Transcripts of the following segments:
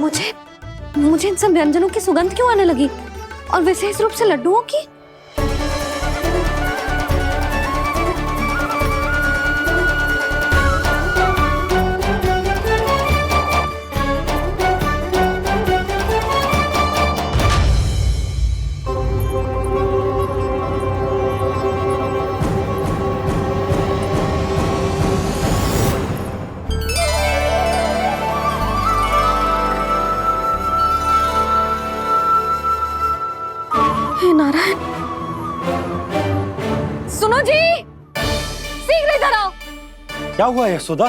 मुझे मुझे इन सब व्यंजनों की सुगंध क्यों आने लगी, और विशेष रूप से लड्डुओं की? हे नारायण, सुनो जी, शीघ्र इधर आओ। क्या हुआ यशोदा?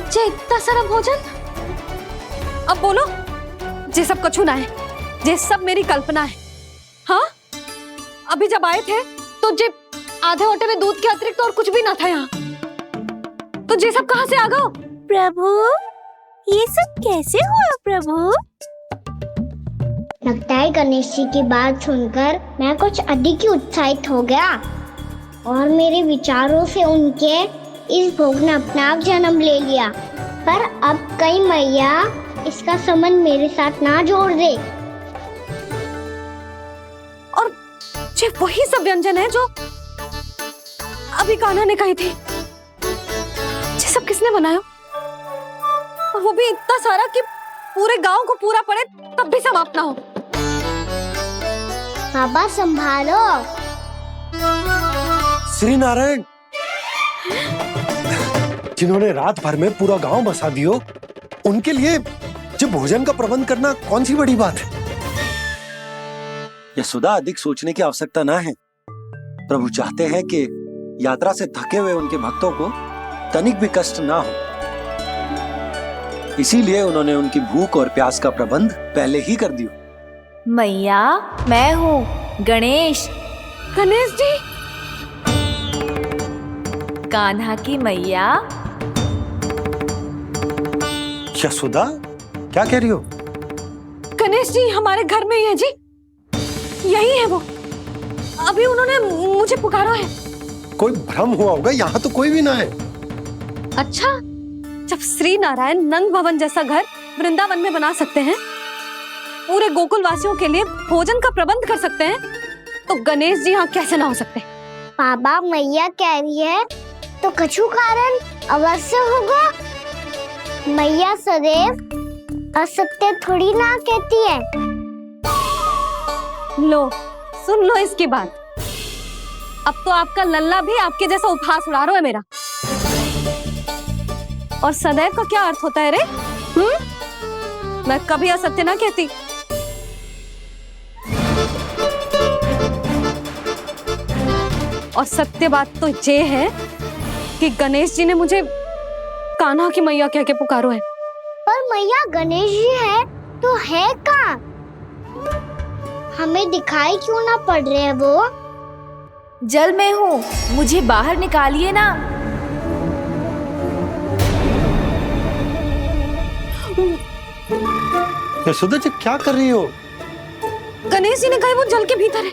जे इतना सारा भोजन, अब बोलो, जे सब कछु ना है, जे सब मेरी कल्पना है। हाँ, अभी जब आए थे तो जे आधे ओटे में दूध के अतिरिक्त और कुछ भी ना था यहाँ, तो जे सब कहाँ से आ गए? प्रभु, ये सब कैसे हुआ प्रभु? लगता है गणेश जी की बात सुनकर मैं कुछ अधिक ही उत्साहित हो गया और मेरे विचारों से उनके इस भोग ने अपना आप जन्म ले लिया। पर अब कहीं मैया इसका संबंध मेरे साथ ना जोड़ दे। और जे वही सब व्यंजन है जो अभी कान्हा ने कही थी, ये सब किसने बनाया? और वो भी इतना सारा कि पूरे गांव को पूरा पड़े तब भी समाप्त ना हो। बाबा संभालो। श्री नारायण, जिन्होंने रात भर में पूरा गांव बसा दियो, उनके लिए जो भोजन का प्रबंध करना कौन सी बड़ी बात है? यशोदा, अधिक सोचने की आवश्यकता ना है। प्रभु चाहते हैं कि यात्रा से थके हुए उनके भक्तों को तनिक भी कष्ट ना हो, इसीलिए उन्होंने उनकी भूख और प्यास का प्रबंध पहले ही कर दिया। मैया, मैं हूँ गणेश। गणेश जी, कान्हा की मैया। यशोदा, क्या कह रही हो? गणेश जी हमारे घर में ही है जी, यही है वो। अभी उन्होंने मुझे पुकारा है। कोई भ्रम हुआ होगा, यहाँ तो कोई भी ना है। अच्छा, जब श्री नारायण नंद भवन जैसा घर वृंदावन में बना सकते हैं, पूरे गोकुल वासियों के लिए भोजन का प्रबंध कर सकते हैं, तो गणेश जी यहाँ कैसे ना हो सकते? बाबा, मैया कह रही है तो कछु कारण अवश्य होगा। मैया सदैव असत्य थोड़ी ना कहती है। लो, सुन लो इसकी बात। अब तो आपका लल्ला भी आपके जैसा उपहास उड़ा रहा है मेरा। और सदैव का क्या अर्थ होता है रे? मैं कभी असत्य ना कहती। और सत्य बात तो ये है कि गणेश जी ने मुझे कान्हा की मैया कह के पुकारो है। पर मैया गणेश जी है तो है कहाँ? हमें दिखाई क्यों ना पड़ रहे हैं वो? जल में हूँ, मुझे बाहर निकालिए ना। यशोदा जी, क्या कर रही हो? गणेश जी ने कहा वो जल के भीतर है।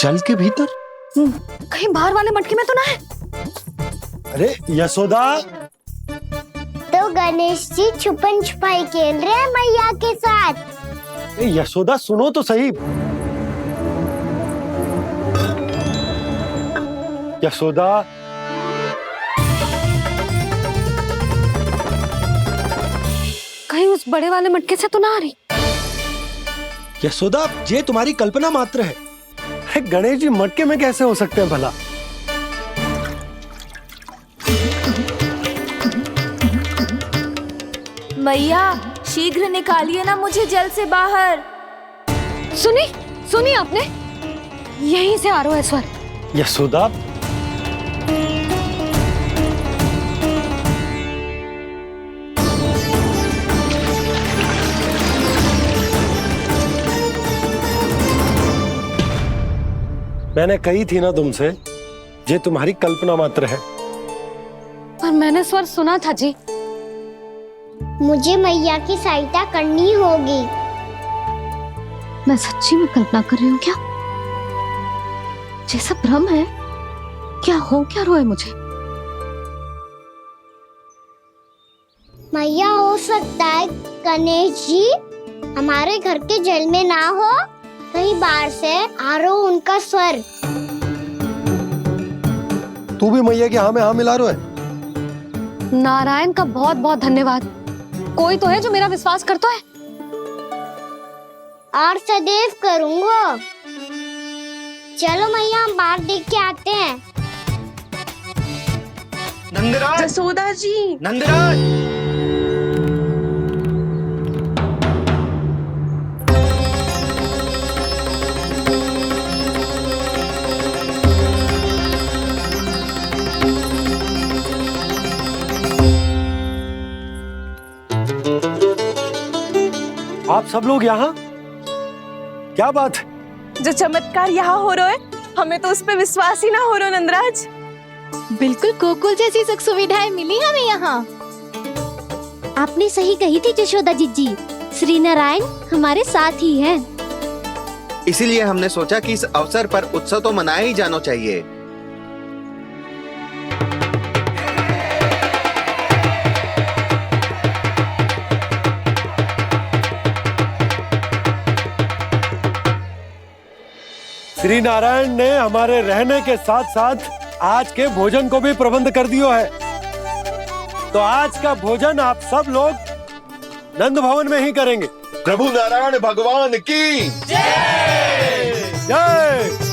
जल के भीतर? कहीं बाहर वाले मटके में तो ना है? अरे यशोदा! तो गणेश जी छुपन छुपाई खेल रहे हैं मैया के साथ। यशोदा, सुनो तो सही। यशोदा, कहीं उस बड़े वाले मटके से तो ना आ रही? यशोदा, ये तुम्हारी कल्पना मात्र है। गणेश जी मटके में कैसे हो सकते हैं भला? मैया, शीघ्र निकालिए ना मुझे जल से बाहर। सुनी आपने? यहीं से आ रहा है स्वर। यशोदा, मैंने कही थी ना तुमसे, ये तुम्हारी कल्पना मात्र है। पर मैंने स्वर सुना था जी। मुझे मैया की सहायता करनी होगी। मैं सच्ची में कल्पना कर रही हूँ क्या? ये सब भ्रम है क्या? हो क्या रहा है मुझे? मैया, हो सकता है गणेश जी हमारे घर के जल में ना हो, कहीं बाहर से आ रहा हो उनका स्वर। तू भी मैया की हाँ में हाँ मिला रहा है। नारायण का बहुत बहुत धन्यवाद। कोई तो है जो मेरा विश्वास करता है। और सदैव करूँगा। चलो मैया, हम बाहर देख के आते हैं। नंदराज, जसोदा जी, नंदराज। आप सब लोग यहाँ? क्या बात है? जो चमत्कार यहाँ हो रहा है, हमें तो उस पे विश्वास ही ना हो रहा नंदराज। बिल्कुल गोकुल जैसी सुख सुविधाएं मिली हमें यहाँ। आपने सही कही थी यशोदा जीजी, श्री नारायण हमारे साथ ही हैं। इसीलिए हमने सोचा कि इस अवसर पर उत्सव तो मनाया ही जाना चाहिए। श्री नारायण ने हमारे रहने के साथ साथ आज के भोजन को भी प्रबंध कर दिया है। तो आज का भोजन आप सब लोग नंद भवन में ही करेंगे। प्रभु नारायण भगवान की जय जय।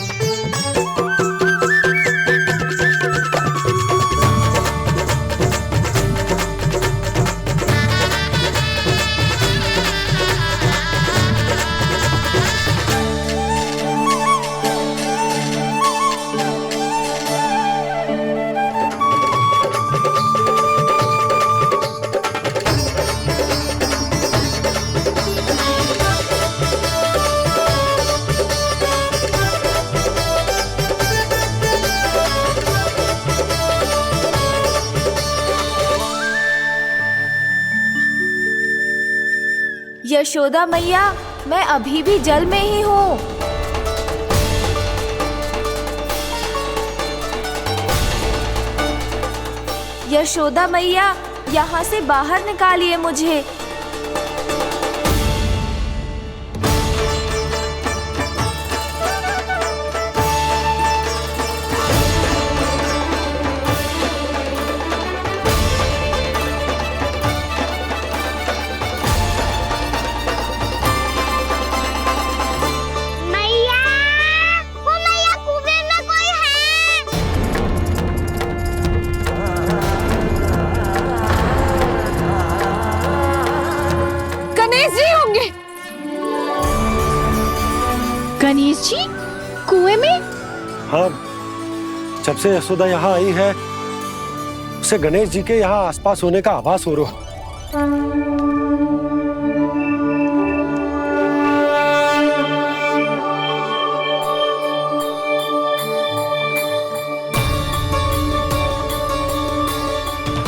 यशोदा मैया, मैं अभी भी जल में ही हूँ। यशोदा मैया, यहाँ से बाहर निकालिए मुझे। मैया, वो मैया, कुएं में कोई है। गणेश जी होंगे। गणेश जी कुएं में? हाँ, जब से यशोदा यहाँ आई है उसे गणेश जी के यहाँ आसपास होने का आभास हो रहा।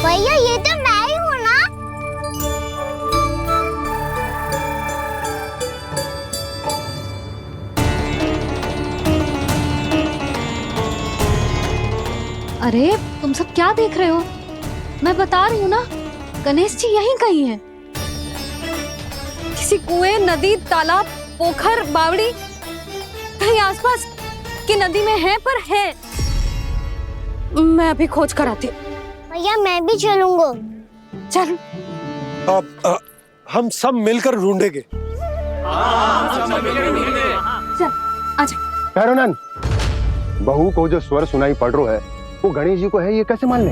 भैया, ये तो मैं ही हूँ ना। अरे तुम सब क्या देख रहे हो? मैं बता रही हूँ ना, गणेश जी यहीं कहीं हैं। किसी कुएं, नदी, तालाब, पोखर, बावड़ी, कहीं आसपास की नदी में है, पर है। मैं अभी खोज कर आती हूँ। भैया, मैं भी चलूंगा। चल। अब हम सब मिलकर ढूंढेंगे। चल आजा। पैरोनन, बहू को जो स्वर सुनाई पड़ रहा है वो गणेश जी को है, ये कैसे मान ले?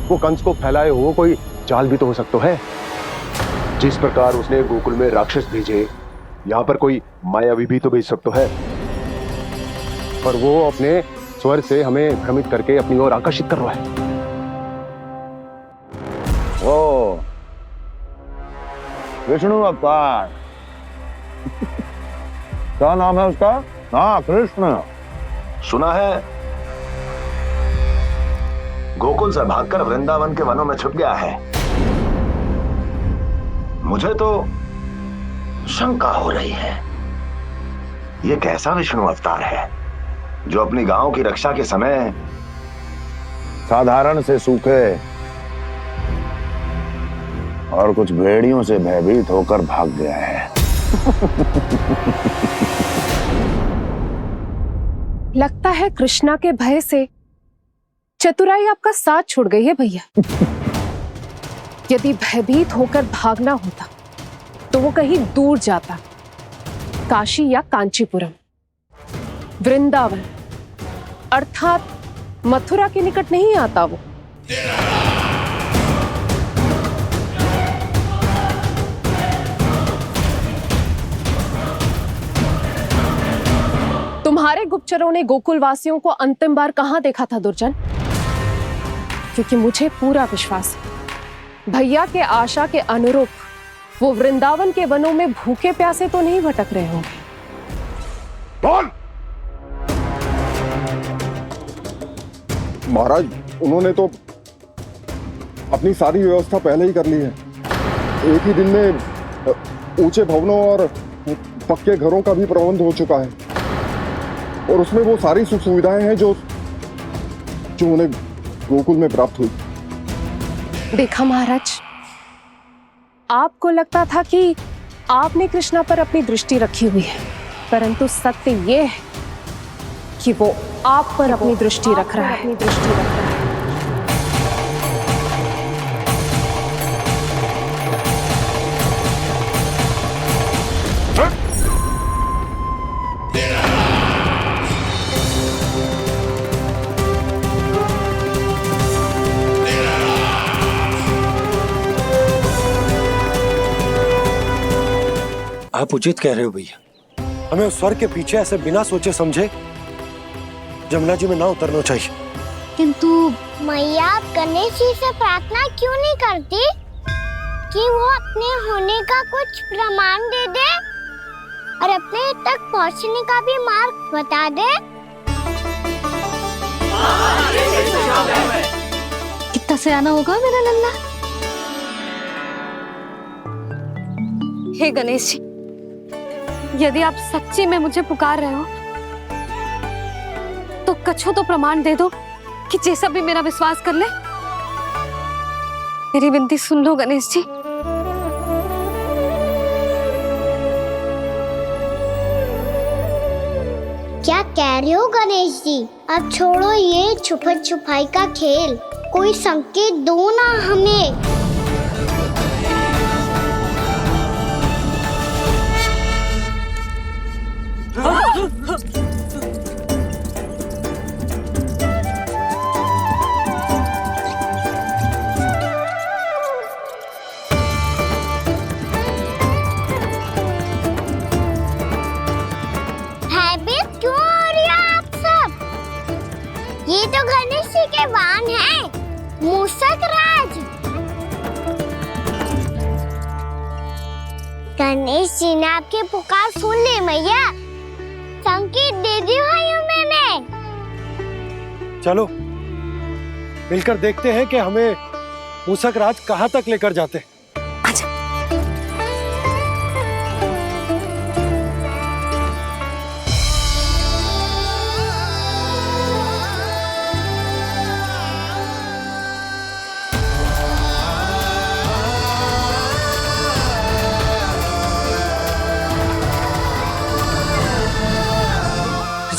वो कंस को फैलाए हुए कोई चाल भी तो हो सकता है। जिस प्रकार उसने गोकुल में राक्षस भेजे, यहाँ पर कोई मायावी भी तो भेज सकता है। पर वो अपने स्वर से हमें भ्रमित करके अपनी ओर आकर्षित कर रहा है। ओ, विष्णु अवतार। क्या नाम है उसका? हाँ, कृष्ण। सुना है गोकुल से भागकर वृंदावन के वनों में छुप गया है। मुझे तो शंका हो रही है, ये कैसा विष्णु अवतार है जो अपनी गांव की रक्षा के समय साधारण से सूखे और कुछ भेड़ियों से भयभीत होकर भाग गया है। लगता है कृष्णा के भय से चतुराई आपका साथ छोड़ गई है भैया। यदि भयभीत होकर भागना होता तो वो कहीं दूर जाता, काशी या कांचीपुरम, वृंदावन अर्थात मथुरा के निकट नहीं आता वो। तुम्हारे गुप्तचरों ने गोकुल वासियों को अंतिम बार कहां देखा था दुर्जन? क्योंकि मुझे पूरा विश्वास है भैया के आशा के अनुरूप वो वृंदावन के वनों में भूखे प्यासे तो नहीं भटक रहे होंगे। बोल! महाराज, उन्होंने तो अपनी सारी व्यवस्था पहले ही कर ली है। एक ही दिन में ऊंचे भवनों और पक्के घरों का भी प्रबंध हो चुका है और उसमें वो सारी सुख सुविधाएं हैं जो उन्हें गोकुल में प्राप्त हुई। देखा महाराज, आपको लगता था कि आपने कृष्णा पर अपनी दृष्टि रखी हुई है, परंतु सत्य ये है कि वो आप पर अपनी दृष्टि रख रहा है। आप उचित कह रहे हो भैया, हमें उस स्वर के पीछे ऐसे बिना सोचे समझे जमुना जी में ना उतरना चाहिए। किंतु मैया, आप गणेश जी से प्रार्थना क्यों नहीं करती कि वो अपने होने का कुछ प्रमाण दे दे और अपने तक पहुंचने का भी मार्ग बता दे? कितना सयाना होगा मेरा लल्ला। हे गणेश जी, यदि आप सच्ची में मुझे पुकार रहे हो तो कछु तो प्रमाण दे दो कि जैसा भी मेरा विश्वास कर ले। मेरी विनती सुन लो गणेश जी। क्या कह रहे हो गणेश जी? अब छोड़ो ये छुपन छुपाई का खेल, कोई संकेत दो ना हमें। भयभीत क्यों हो रही हो आप सब? ये तो गणेश जी के वाहन हैं, मूषक राज। गणेश जी ने आपकी पुकार सुन ली मैया, संकेत दे दी भाइयों मैंने। चलो मिलकर देखते हैं कि हमें मूषक राज कहां तक लेकर जाते हैं।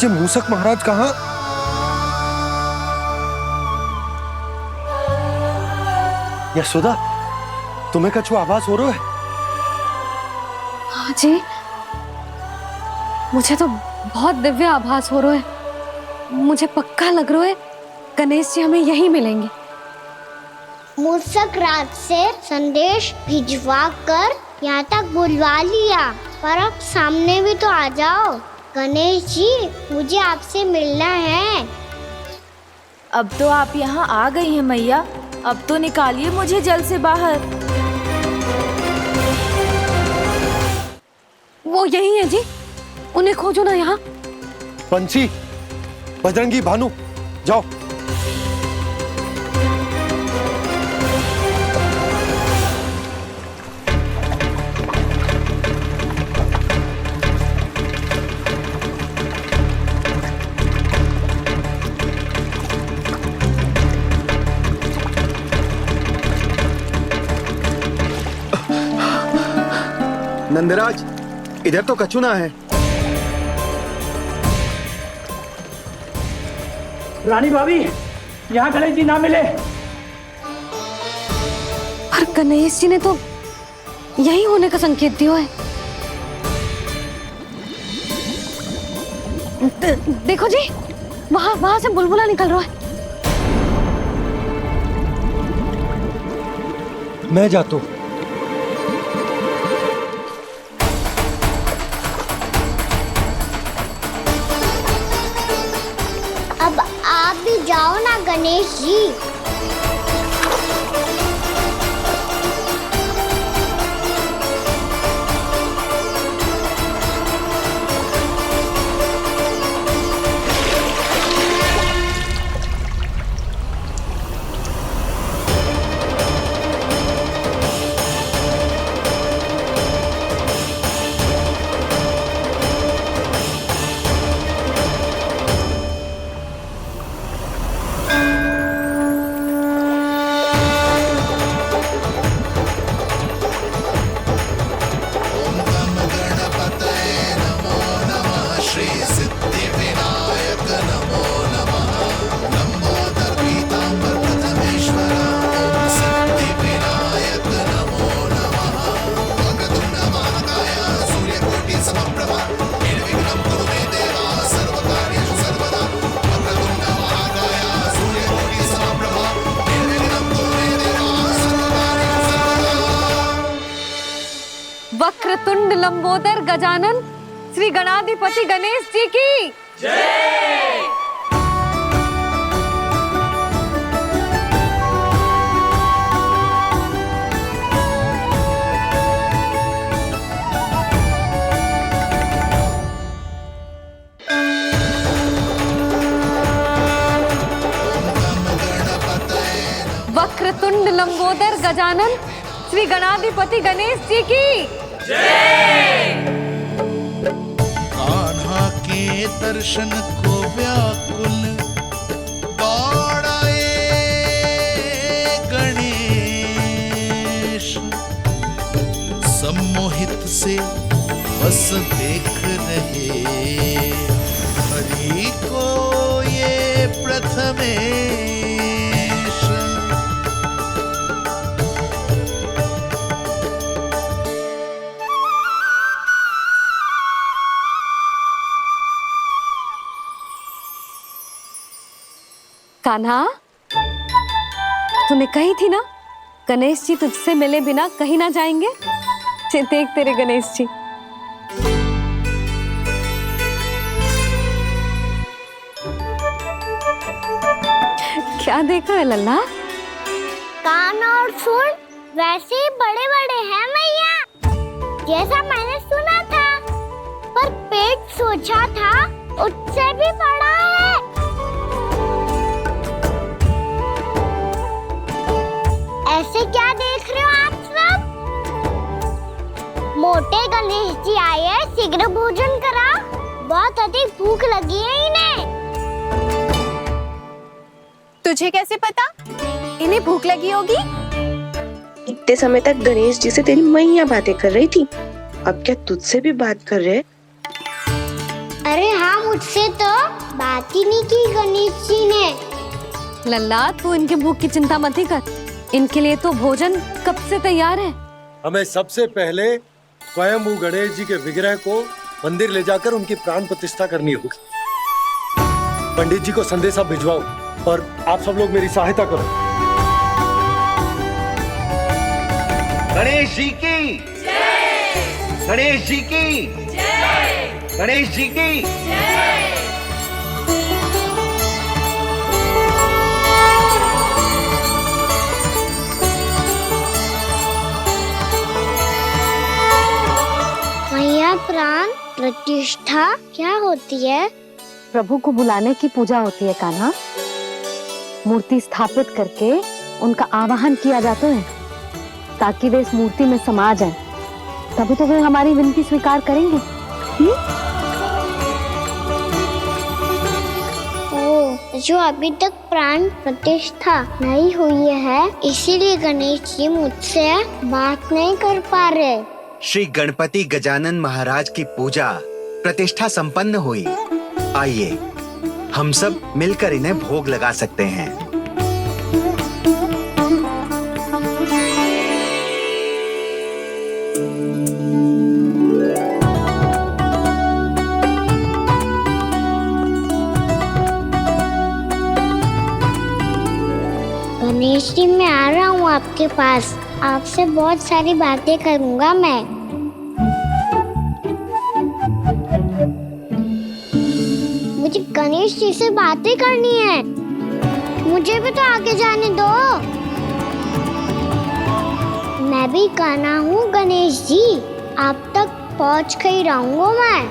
मूषक महाराज कहाँ? यशोदा, तुम्हें कछु आभास हो रहा है? हाँ जी, मुझे तो बहुत दिव्य आभास हो रहा है। मुझे पक्का लग रहा है गणेश जी हमें यहीं मिलेंगे। मूषक राज से संदेश भिजवा कर यहाँ तक बुलवा लिया, पर अब सामने भी तो आ जाओ। गणेश जी, मुझे आपसे मिलना है। अब तो आप यहाँ आ गई हैं मैया, अब तो निकालिए मुझे जल से बाहर। वो यही है जी, उन्हें खोजो ना यहाँ। पंछी, बजरंगी, भानु, जाओ। नंदराज, इधर तो कछुना है। रानी भाभी, यहाँ गणेश जी ना मिले। पर गणेश जी ने तो यही होने का संकेत दिया है। देखो जी, वहां से बुलबुला निकल रहा है। मैं जाता हूँ। अब आप भी जाओ ना गणेश जी। वक्रतुंड लंबोदर गजानन श्री गणाधिपति गणेश जी की जय। वक्रतुंड लंबोदर गजानन श्री गणाधिपति गणेश जी की जय। कान्हा के दर्शन को व्याकुल दौड़ाए गणेश, सम्मोहित से बस देख रहे हरि को ये प्रथमेश। कान्हा, तूने कही थी ना गणेश जी तुझसे मिले बिना कहीं ना जाएंगे। देख तेरे गणेश जी। क्या देख रहा है लल्ला? कान और सुन वैसे ही बड़े बड़े हैं मैया, जैसा मैंने सुना था, पर पेट सोचा था उससे भी बड़ा है। ऐसे क्या देख रहे हो आप सब? मोटे गणेश जी आए हैं, शीघ्र भोजन करा, बहुत अधिक भूख लगी है इन्हें। तुझे कैसे पता इन्हें भूख लगी होगी? इतने समय तक गणेश जी से तेरी मैया बातें कर रही थी, अब क्या तुझसे भी बात कर रहे? अरे हाँ, मुझसे तो बात ही नहीं की गणेश जी ने। लल्ला, तू इनके भूख की चिंता मत ही कर, इनके लिए तो भोजन कब से तैयार है। हमें सबसे पहले स्वयं गणेश जी के विग्रह को मंदिर ले जाकर उनकी प्राण प्रतिष्ठा करनी होगी। पंडित जी को संदेशा भिजवाओ और आप सब लोग मेरी सहायता करो। गणेश जी की जय। गणेश जी की जय। गणेश जी की जय। मैया, प्राण प्रतिष्ठा क्या होती है? प्रभु को बुलाने की पूजा होती है कान्हा। मूर्ति स्थापित करके उनका आवाहन किया जाता है ताकि वे इस मूर्ति में समा जाएं। तभी तो वे हमारी विनती स्वीकार करेंगे। ओ, जो अभी तक प्राण प्रतिष्ठा नहीं हुई है, इसीलिए गणेश जी मुझसे बात नहीं कर पा रहे। श्री गणपति गजानन महाराज की पूजा प्रतिष्ठा संपन्न हुई। आइए हम सब मिलकर इन्हें भोग लगा सकते हैं। गणेश जी, मैं आ रहा हूँ आपके पास। आपसे बहुत सारी बातें करूँगा मैं। मुझे गणेश जी से बातें करनी है। मुझे भी तो आगे जाने दो। मैं भी कान्हा हूँ गणेश जी। आप तक पहुँच कर ही रहूँगा मैं।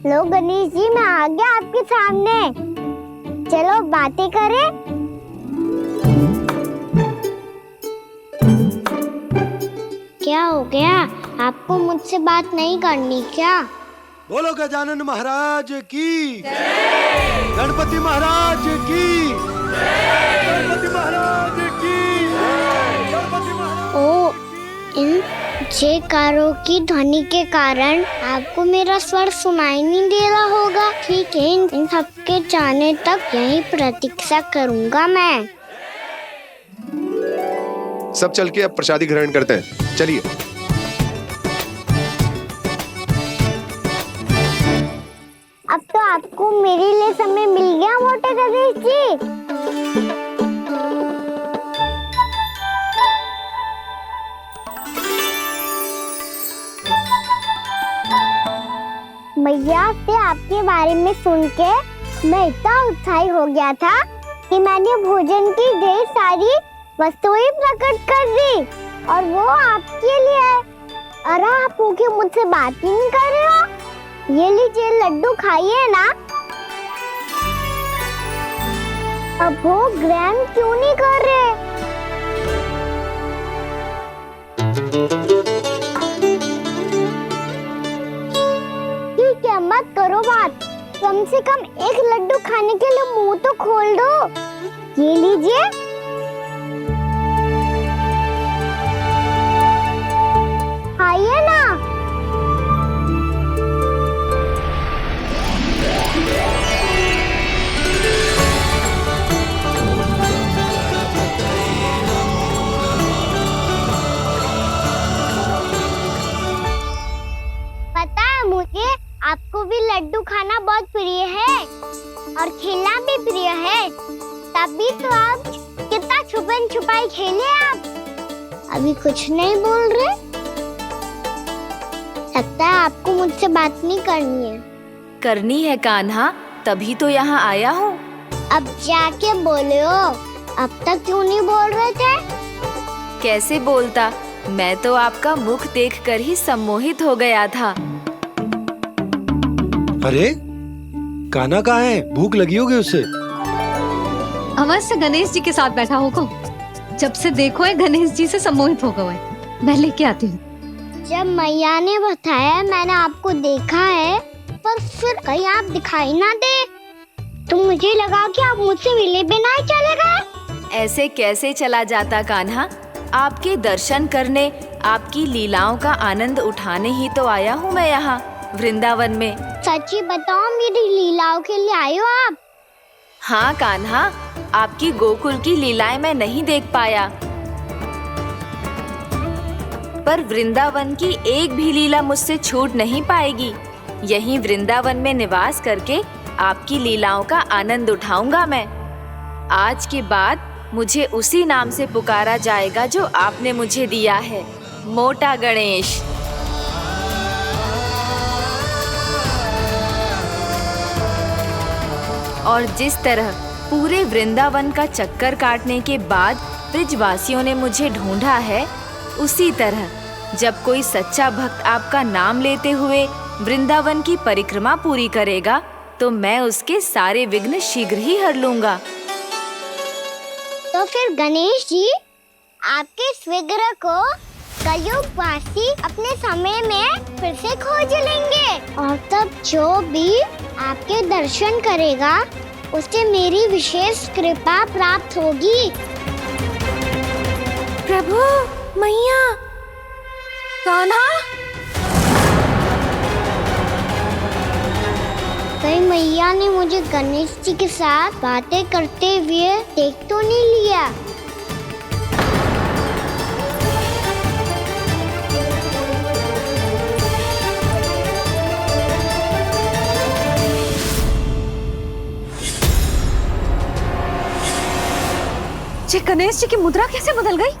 लो गणेश जी, मैं आ गया आपके सामने। चलो बातें करें। क्या हो गया? आपको मुझसे बात नहीं करनी क्या? बोलो गजानन महाराज की, गणपति महाराज की, गणपति महाराज की, गणपति महाराज। ओ, इन जयकारों की ध्वनि के कारण आपको मेरा स्वर सुनाई नहीं दे रहा होगा। ठीक है, इन सबके जाने तक यही प्रतीक्षा करूंगा मैं। सब चल के अब प्रसादी ग्रहण करते हैं। चलिए। अब तो आपको मेरे लिए समय मिल गया मोटे गणेश जी। भैया से आपके बारे में सुन के मैं इतना उत्साही हो गया था कि मैंने भोजन की ढेर सारी वस्तुएं प्रकट कर दी, और वो आपके लिए। अरे आप भूखे मुझसे बात ही नहीं कर रहे हो। ये लीजिए लड्डू खाइए ना। अब वो ग्रहण क्यों नहीं कर रहे? ठीक है, मत करो बात। कम से कम एक लड्डू खाने के लिए मुंह तो खोल दो। ये लीजिए। खाइए ना। पता है मुझे, आपको भी लड्डू खाना बहुत प्रिय है और खेलना भी प्रिय है। तभी तो आप कितना छुपन छुपाई खेले। आप अभी कुछ नहीं बोल रहे। लगता है आपको मुझसे बात नहीं करनी है। करनी है कान्हा, तभी तो यहाँ आया हूँ। अब जाके बोलो। अब तक क्यों नहीं बोल रहे थे? कैसे बोलता, मैं तो आपका मुख देखकर ही सम्मोहित हो गया था। अरे कान्हा कहाँ है? भूख लगी होगी उससे। अवश्य गणेश जी के साथ बैठा होगा। जब से देखो है गणेश जी से सम्मोहित हो गए। मैं लेके आती हूँ। जब मैया ने बताया मैंने आपको देखा है, पर फिर कहीं आप दिखाई ना दे, तो मुझे लगा कि आप मुझसे मिले बिना ही चले गए। ऐसे कैसे चला जाता कान्हा? आपके दर्शन करने, आपकी लीलाओं का आनंद उठाने ही तो आया हूँ मैं यहाँ वृंदावन में। सच्ची बताओ, मेरी लीलाओं के लिए आए हो आप? हाँ कान्हा, आपकी गोकुल की लीलाएं मैं नहीं देख पाया, पर वृंदावन की एक भी लीला मुझसे छूट नहीं पाएगी। यहीं वृंदावन में निवास करके आपकी लीलाओं का आनंद उठाऊंगा मैं। आज के बाद मुझे उसी नाम से पुकारा जाएगा जो आपने मुझे दिया है, मोटा गणेश। और जिस तरह पूरे वृंदावन का चक्कर काटने के बाद ब्रिजवासियों ने मुझे ढूंढा है, उसी तरह जब कोई सच्चा भक्त आपका नाम लेते हुए वृंदावन की परिक्रमा पूरी करेगा, तो मैं उसके सारे विघ्न शीघ्र ही हर लूंगा। तो फिर गणेश जी, आपके इस विग्रह को कलयुगवासी अपने समय में फिर से खोज लेंगे, और तब जो भी आपके दर्शन करेगा उसे मेरी विशेष कृपा प्राप्त होगी। प्रभु, मैया, कान्हा, कहीं मैया ने मुझे गणेश जी के साथ बातें करते हुए देख तो नहीं लिया? ये गणेश जी की मुद्रा कैसे बदल गई?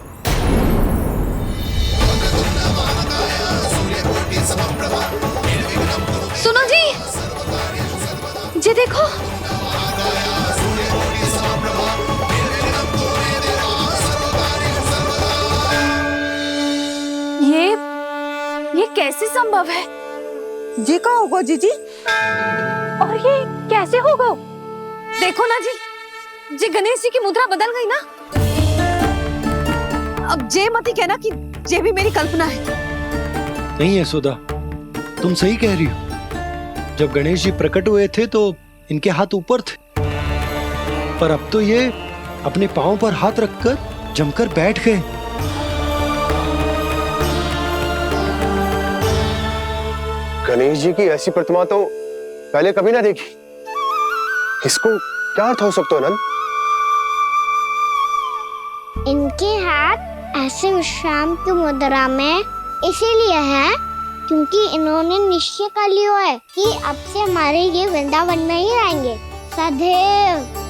सुनो जी, ये देखो। ये कैसे संभव है? जी का होगा जीजी? और ये कैसे होगा? देखो ना जी, जे गणेश जी की मुद्रा बदल गई ना। अब जे मत ही कहना कि जे भी मेरी कल्पना है। नहीं यशोदा, तुम सही कह रही हो। जब गणेश जी प्रकट हुए थे तो इनके हाथ ऊपर थे, पर अब तो ये अपने पांव पर हाथ रखकर जमकर बैठ गए। गणेश जी की ऐसी प्रतिमा तो पहले कभी ना देखी। इसको क्या अर्थ हो सकता है नंद? इनके हाथ ऐसे विश्राम की मुद्रा में इसीलिए है क्योंकि इन्होंने निश्चय कर लिया है कि अब से हमारे ये वृंदावन में ही रहेंगे सदैव।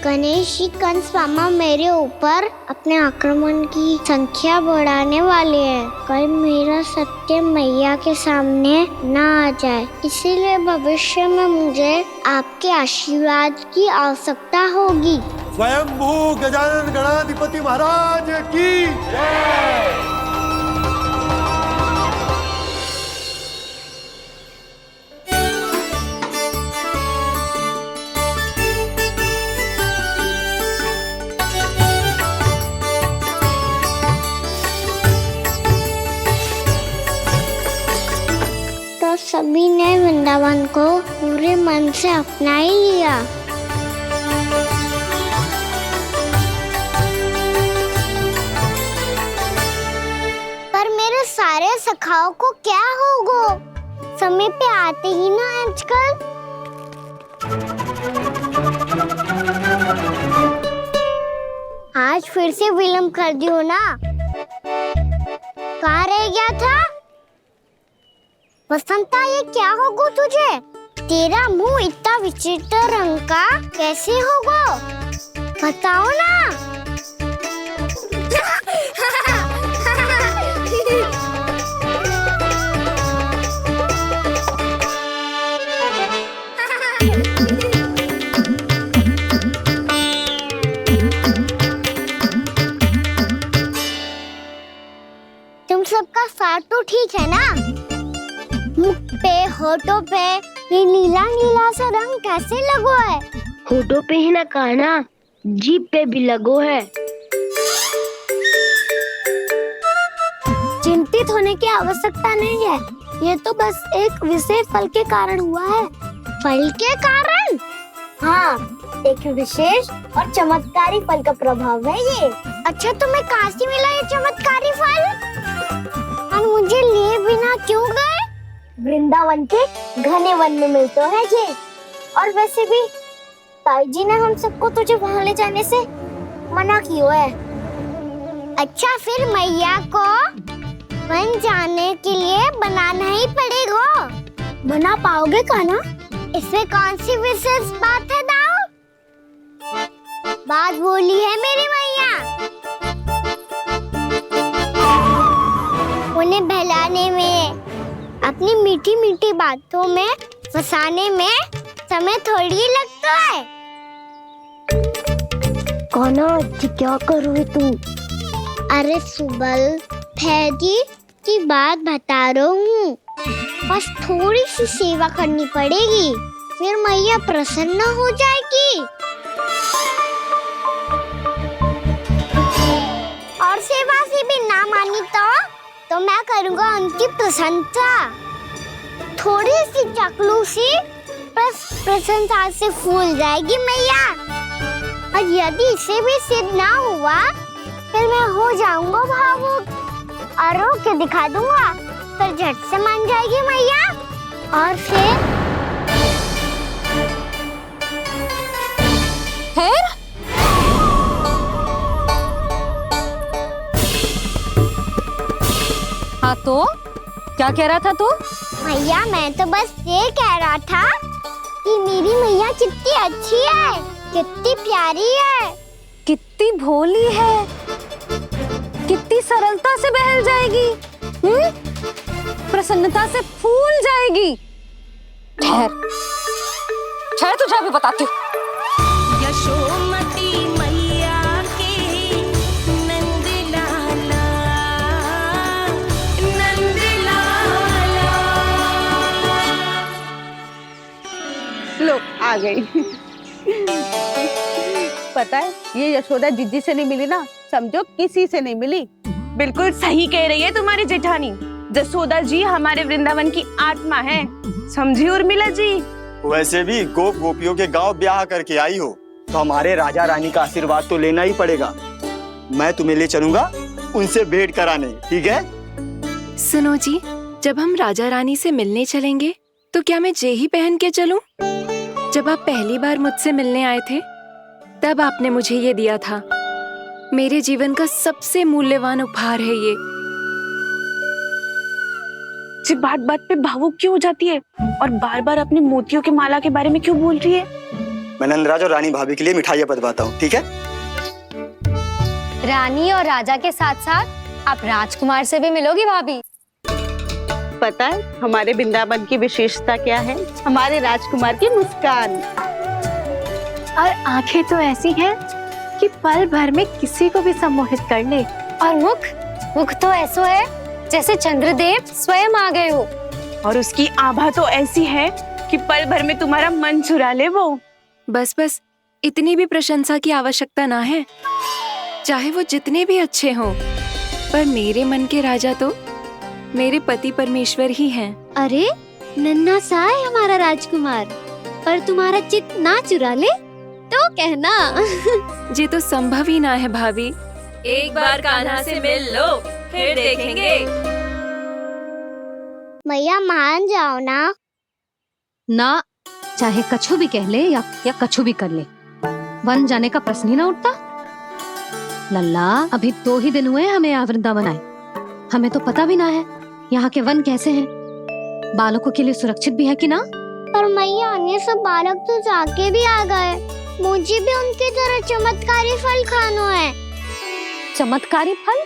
गणेश जी कंस मामा मेरे ऊपर अपने आक्रमण की संख्या बढ़ाने वाले हैं। कल मेरा सत्य मैया के सामने ना आ जाए, इसीलिए भविष्य में मुझे आपके आशीर्वाद की आवश्यकता होगी। स्वयंभू गजानन गणाधिपति महाराज की जय। तो सभी ने वृंदावन को पूरे मन से अपना ही लिया। पर मेरे सारे सखाओं को क्या होगा? समय पे आते ही ना आजकल। आज फिर से विलंब कर दियो ना। कहाँ रह गया था? वसंता, ये क्या होगा तुझे? तेरा मुंह इतना विचित्र रंग का कैसे होगा? बताओ ना। तुम सबका साथ तो ठीक है ना? मुख पे, होठों पे ये नीला नीला सा रंग कैसे लगो है? होठों पे ही ना कान्हा, जीभ पे भी लगो है। चिंतित होने की आवश्यकता नहीं है, ये तो बस एक विशेष फल के कारण हुआ है। फल के कारण? हाँ, एक विशेष और चमत्कारी फल का प्रभाव है ये। अच्छा, तुम्हें कहाँ से मिला ये चमत्कारी फल? और मुझे लिए बिना क्यों गए? वृंदावन के घने वन में मिलते है ये। और वैसे भी ताई जी ने हम सबको तुझे वहाँ ले जाने से मना किया है। अच्छा, फिर मैया को वन जाने के लिए बनाना ही पड़ेगा। बना पाओगे कान्हा? इसमें कौन सी विशेष बात है दाऊ? बात बोली है मेरी मैया। उन्हें बहलाने में, अपनी मीठी मीठी बातों में फंसाने में समय थोड़ी लगता है। कान्हा, क्या करोगे तुम? अरे सुबल, फैजी की बात बता रहा हूँ। बस थोड़ी सी सेवा करनी पड़ेगी, फिर मैया प्रसन्न हो जाएगी। और सेवा से भी ना मानी तो मैं करूँगा उनकी प्रशंसा। थोड़ी सी चकलूसी प्रसन्नता से फूल जाएगी मैया। और यदि इसे भी सिद्ध ना हुआ फिर मैं हो जाऊंगा भावुक और रो के दिखा दूंगा, फिर झट से मान जाएगी मैया। और फिर हाँ तो क्या कह रहा था तू? मैया मैं तो बस ये कह रहा था कि मेरी मैया कितनी अच्छी है, कितनी प्यारी है, कितनी भोली है, कितनी सरलता से बहल जाएगी, प्रसन्नता से फूल जाएगी। ठहर ठहर, तुझे अभी बताती हूँ। यशोमती मैया के नंद लाला, नंद लाला। लो आ गई। पता है ये यशोदा जीजी से नहीं मिली ना, समझो किसी से नहीं मिली। बिल्कुल सही कह रही है तुम्हारी जेठानी। जसोदा जी हमारे वृंदावन की आत्मा है, समझी उर्मिला जी। वैसे भी गोप गोपियों के गांव ब्याह करके आई हो तो हमारे राजा रानी का आशीर्वाद तो लेना ही पड़ेगा। मैं तुम्हें ले चलूंगा उनसे भेंट कराने, ठीक है? सुनो जी, जब हम राजा रानी से मिलने चलेंगे तो क्या मैं जे ही पहन के चलूं? जब आप पहली बार मुझसे मिलने आए थे तब आपने मुझे ये दिया था। मेरे जीवन का सबसे मूल्यवान उपहार है ये। जी बात बात पे भावुक क्यों हो जाती है और बार बार अपनी मोतियों के माला के बारे में क्यों बोल रही है? मैं नंदराज और रानी भाभी के लिए मिठाइयाँ बंटवाता हूँ, ठीक है? रानी और राजा के साथ साथ आप राजकुमार से भी मिलोगी भाभी। पता है हमारे वृंदावन की विशेषता क्या है? हमारे राजकुमार की मुस्कान। और आंखें तो ऐसी हैं कि पल भर में किसी को भी सम्मोहित कर ले। और मुख तो ऐसा है जैसे चंद्रदेव स्वयं आ गए हो। और उसकी आभा तो ऐसी है कि पल भर में तुम्हारा मन चुरा ले वो। बस बस, इतनी भी प्रशंसा की आवश्यकता ना है। चाहे वो जितने भी अच्छे हों, पर मेरे मन के राजा तो मेरे पति परमेश्वर ही हैं। अरे नन्हा सा है हमारा राजकुमार, पर तुम्हारा चित्त ना चुरा ले तो कहना। ये तो संभव ही ना है भाभी। एक बार कान्हा से मिल लो, फिर देखेंगे। मैया मान जाओ ना। ना, चाहे कछु भी कह ले या कछु भी कर ले, वन जाने का प्रश्न ही ना उठता। लल्ला, अभी 2 ही दिन हुए हमें यहाँ वृंदावन आए, हमें तो पता भी ना है यहाँ के वन कैसे हैं, बालकों के लिए सुरक्षित भी है कि ना। पर मैया अन्य सब बालक तो जाके भी आ गए, मुझे भी उनकी तरह चमत्कारी फल खाना है। चमत्कारी फल?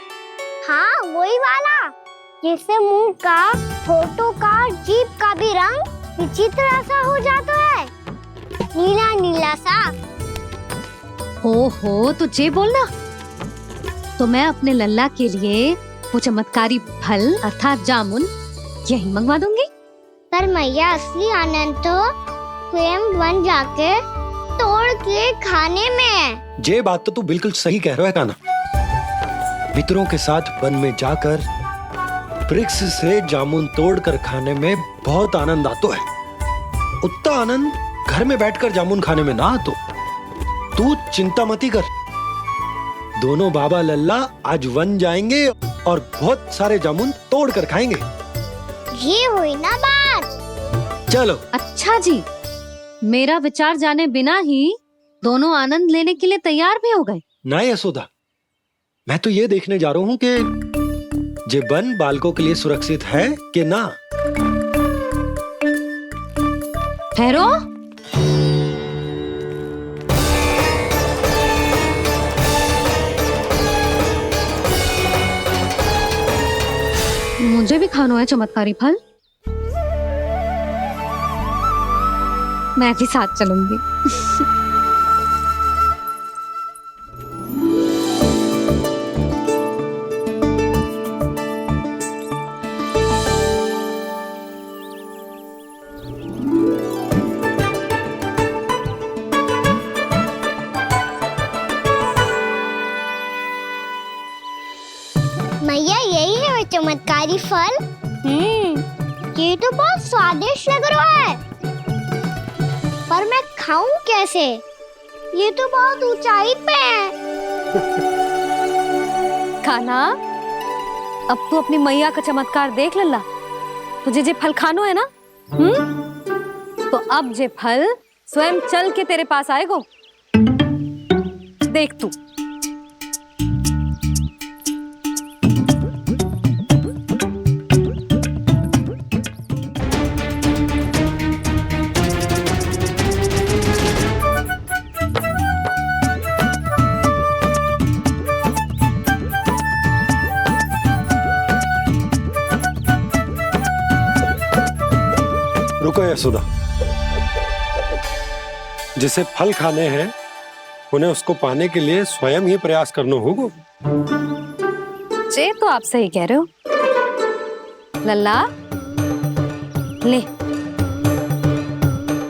हाँ वही वाला, जैसे मुंह का, होठों का, जीभ का भी रंग विचित्र सा हो जाता है, नीला नीला सा। हो तो जे बोलना, तो मैं अपने लल्ला के लिए वो चमत्कारी फल अर्थात जामुन यही मंगवा दूंगी। पर मैया असली आनंद तो स्वयं वन जाके तोड़ के खाने में है। ये बात तो तू बिल्कुल सही कह रहा है कान्हा। मित्रों के साथ वन में जाकर वृक्ष से जामुन तोड़कर खाने में बहुत आनंद आता है। उतना आनंद घर में बैठकर जामुन खाने में ना आतो। तू चिंता मती कर, दोनों बाबा लल्ला आज वन जाएंगे और बहुत सारे जामुन तोड़कर खाएंगे। ये हुई ना बात। चलो। अच्छा जी, मेरा विचार जाने बिना ही दोनों आनंद लेने के लिए तैयार भी हो गए। ना यशोदा, मैं तो ये देखने जा रहा हूँ कि ये वन बालकों के लिए सुरक्षित है कि ना। ठहरो, मुझे भी खाना है चमत्कारी फल, मैं भी साथ चलूंगी। मैया यही है वो चमत्कारी फल। ये तो बहुत स्वादिष्ट लग रहा है। खाऊं कैसे? ये तो बहुत ऊंचाई पे है। कान्हा, अब तू अपनी मैया का चमत्कार देख लल्ला। तुझे जे फल खानो है ना, तो अब जे फल स्वयं चल के तेरे पास आएगो। देख तू। रुको यशोदा, जिसे फल खाने हैं उन्हें उसको पाने के लिए स्वयं ही प्रयास करना होगा। जे तो आप सही कह रहे हो लल्ला। ले,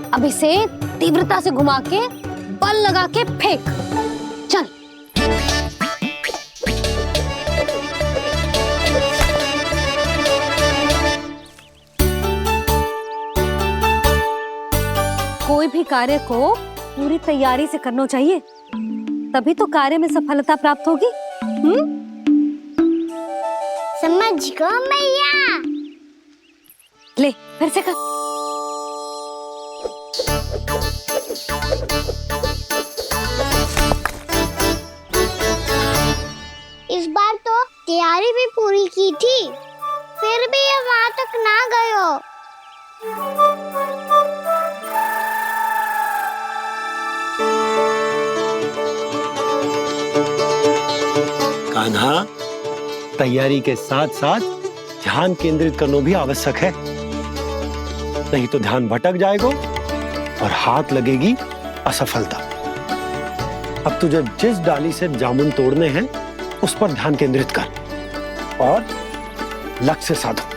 अब इसे तीव्रता से घुमा के बल लगा के फेंक। चल। कोई भी कार्य को पूरी तैयारी से करना चाहिए, तभी तो कार्य में सफलता प्राप्त होगी। समझ गो मैया। ले, फिर से कर। इस बार तो तैयारी भी पूरी की थी, फिर भी ये वहां तक ना गए हो। कान्हा, तैयारी के साथ साथ ध्यान केंद्रित करना भी आवश्यक है, नहीं तो ध्यान भटक जाएगा और हाथ लगेगी असफलता। अब तुझे जिस डाली से जामुन तोड़ने हैं उस पर ध्यान केंद्रित कर और लक्ष्य साधो।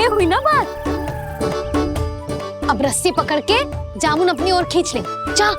हुई ना बात। अब रस्सी पकड़ के जामुन अपनी ओर खींच ले। जा।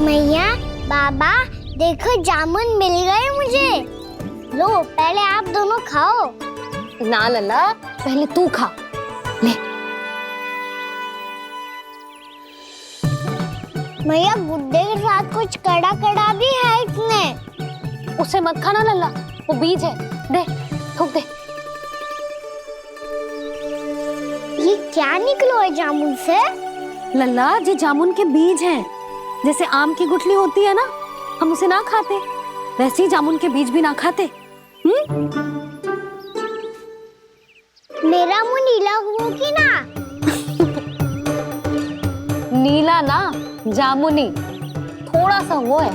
मैया, बाबा, देखो जामुन मिल गए मुझे। लो, पहले आप दोनों खाओ। ना लल्ला, पहले तू खा। ले। मैया, गुड्डे के साथ कुछ कड़ा कड़ा भी है इसमें। उसे मत खाना लल्ला, वो बीज है। दे, थूक दे। ये क्या निकलो है जामुन से? लल्ला, ये जामुन के बीज हैं। जैसे आम की गुठली होती है ना, हम उसे ना खाते, वैसे ही जामुन के बीज भी ना खाते। मेरा मुंह नीला हुआ कि ना? नीला ना, जामुनी, थोड़ा सा वो है।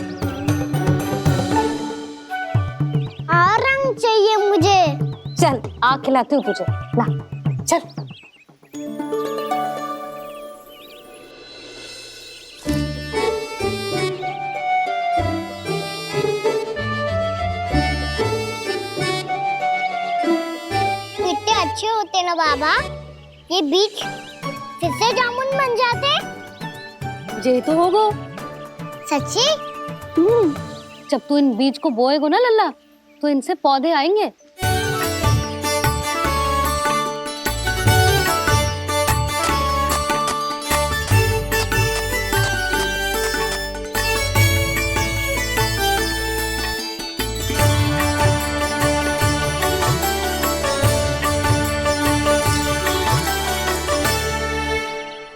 और रंग चाहिए मुझे। चल, आ खिलाती हूँ तुझे। ला, चल। अच्छे होते ना बाबा, ये बीज फिर से जामुन बन जाते। जे तो होगो। सच्ची? जब तू इन बीज को बोएगो ना लल्ला, तो इनसे पौधे आएंगे।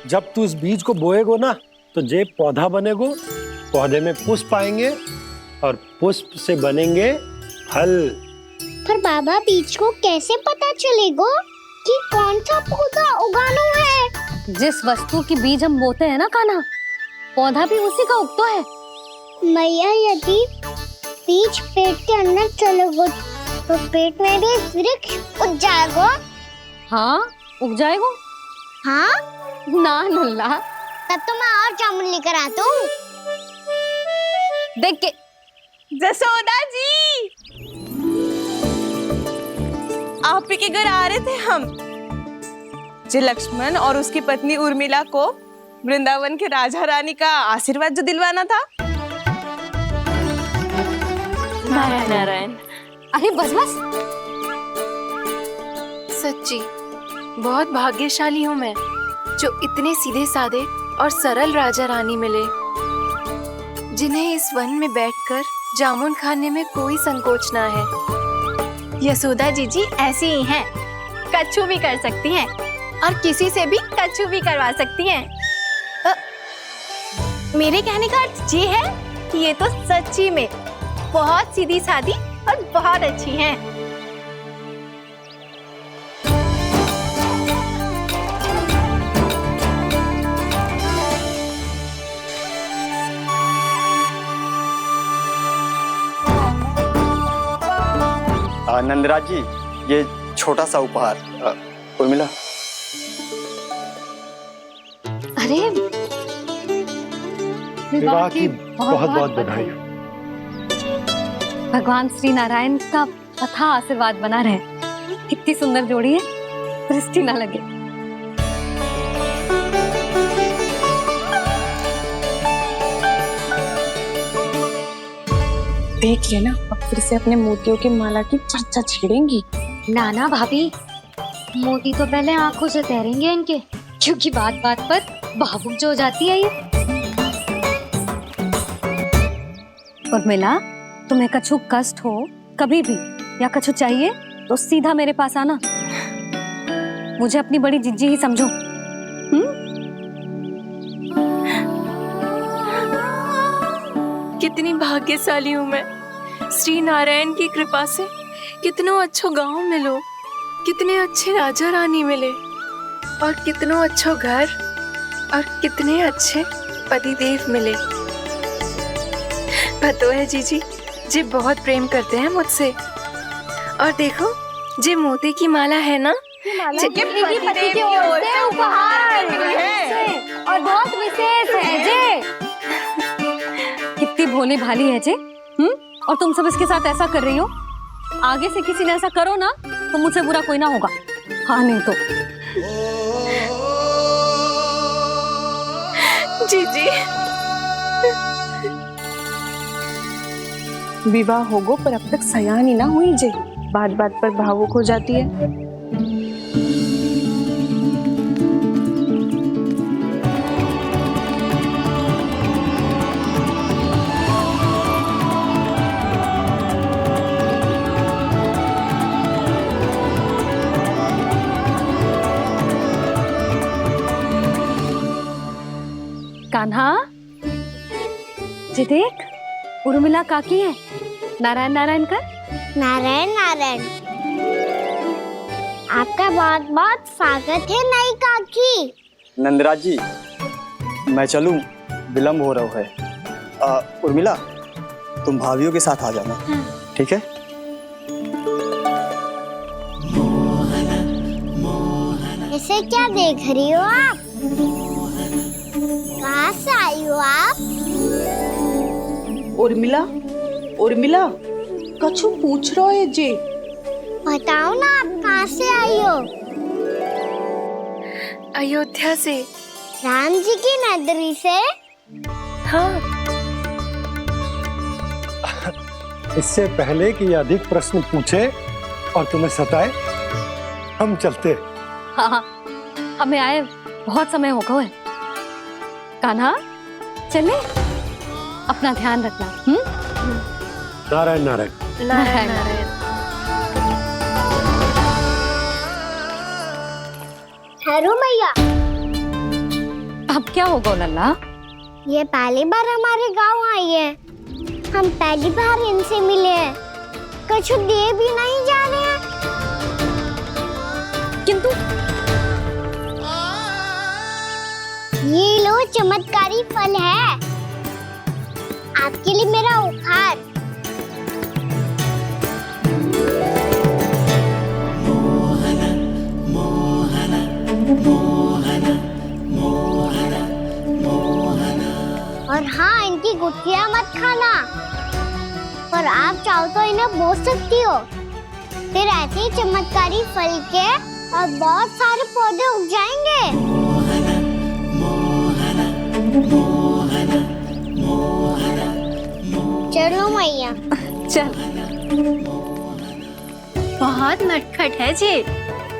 जब तू इस बीज को बोएगो ना, तो जे पौधा बनेगो, पौधे में पुष्प आएंगे और पुष्प से बनेंगे फल। पर बाबा बीज को कैसे पता चलेगा कि कौन सा पौधा उगाना है? जिस वस्तु की बीज हम बोते हैं ना कान्हा, पौधा भी उसी का उगता है। मैया यदि बीज पेट के अंदर चलेगा तो पेट में भी वृक्ष उग जाएगा। हाँ उग जाएगा। हाँ ना नल्ला, तब तो मैं और जामुन लेकर आता हूँ। देख के जसोदा जी, आप ही के घर आ रहे थे हम। जो लक्ष्मण और उसकी पत्नी उर्मिला को वृंदावन के राजा रानी का आशीर्वाद जो दिलवाना था। नारायण नारायण। अरे बस बस। सच्ची बहुत भाग्यशाली हूँ मैं, जो इतने सीधे साधे और सरल राजा रानी मिले, जिन्हें इस वन में बैठकर जामुन खाने में कोई संकोच ना है। यशोदा जीजी ऐसी ही हैं, कच्छू भी कर सकती हैं और किसी से भी कच्छू भी करवा सकती हैं। मेरे कहने का अर्थ ये है कि ये तो सच्ची में बहुत सीधी सादी और बहुत अच्छी हैं। नंदराज जी, ये छोटा सा उपहार। उर्मिला। अरे विवाह की बहुत बहुत बधाई। भगवान श्री नारायण का अथाह आशीर्वाद बना रहे। कितनी सुंदर जोड़ी है, दृष्टि ना लगे। देख लेना, अब फिर से अपने मोतियों की माला की चर्चा छेड़ेंगी। नाना भाभी, मोती तो पहले आंखों से तैरेंगे इनके, क्योंकि बात बात पर भावुक जो हो जाती है ये। उर्मिला, तुम्हें कछु कष्ट हो कभी भी या कछु चाहिए तो सीधा मेरे पास आना। मुझे अपनी बड़ी जिज्जी ही समझो। कितनी भाग्यशाली हूँ मैं, श्री नारायण की कृपा से कितनों अच्छो गांव मिलो, कितने अच्छे राजा रानी मिले, और कितनों अच्छो घर और कितने अच्छे पतिदेव मिले। पतो है जीजी, जी बहुत प्रेम करते हैं मुझसे। और देखो, जी मोती की माला है ना, पति की ओर से उपहार और बहुत विशेष है जे। कितनी भोली भाली है जे। और तुम सब इसके साथ ऐसा कर रही हो। आगे से किसी ने ऐसा करो ना तो मुझसे बुरा कोई ना होगा। हाँ नहीं तो। जीजी, विवाह होगो पर अब तक सयान ही ना हुई जे, बात बात पर भावुक हो जाती है। कान्हा, जी देख, उर्मिला काकी है। नारायण नारायण कर। नारायण नारायण। आपका बहुत बहुत स्वागत है नई काकी। नंदराज जी, मैं चलूं, विलम्ब हो रहा है। उर्मिला, तुम भाभियों के साथ आ जाना, ठीक है? इसे क्या देख रही हो आप? कहाँ से आई हो आप? उर्मिला, उर्मिला, कछु पूछ रहा है जी। बताओ ना, आप कहाँ से आई हो? अयोध्या से। राम जी की नगरी से? हाँ। इससे पहले कि अधिक प्रश्न पूछे और तुम्हें सताए, हम चलते। हाँ, हमें आए बहुत समय हो गया है। कान्हा, चले, अपना ध्यान रखना। नारायण नारायण। नारायण नारायण। हेलो मैया। अब क्या होगा लल्ला? ये पहली बार हमारे गांव आई है। हम पहली बार इनसे मिले हैं। कछु दे भी नहीं जा रहे हैं। किंतु ये लो चमत्कारी फल है, आपके लिए मेरा उपहार। और हाँ, इनकी गुठलियां मत खाना, पर आप चाहो तो इन्हें बोस सकती हो। फिर ऐसे ही चमत्कारी फल के और बहुत सारे पौधे उग जाएंगे। चलो मैया। चल। बहुत नटखट है जी,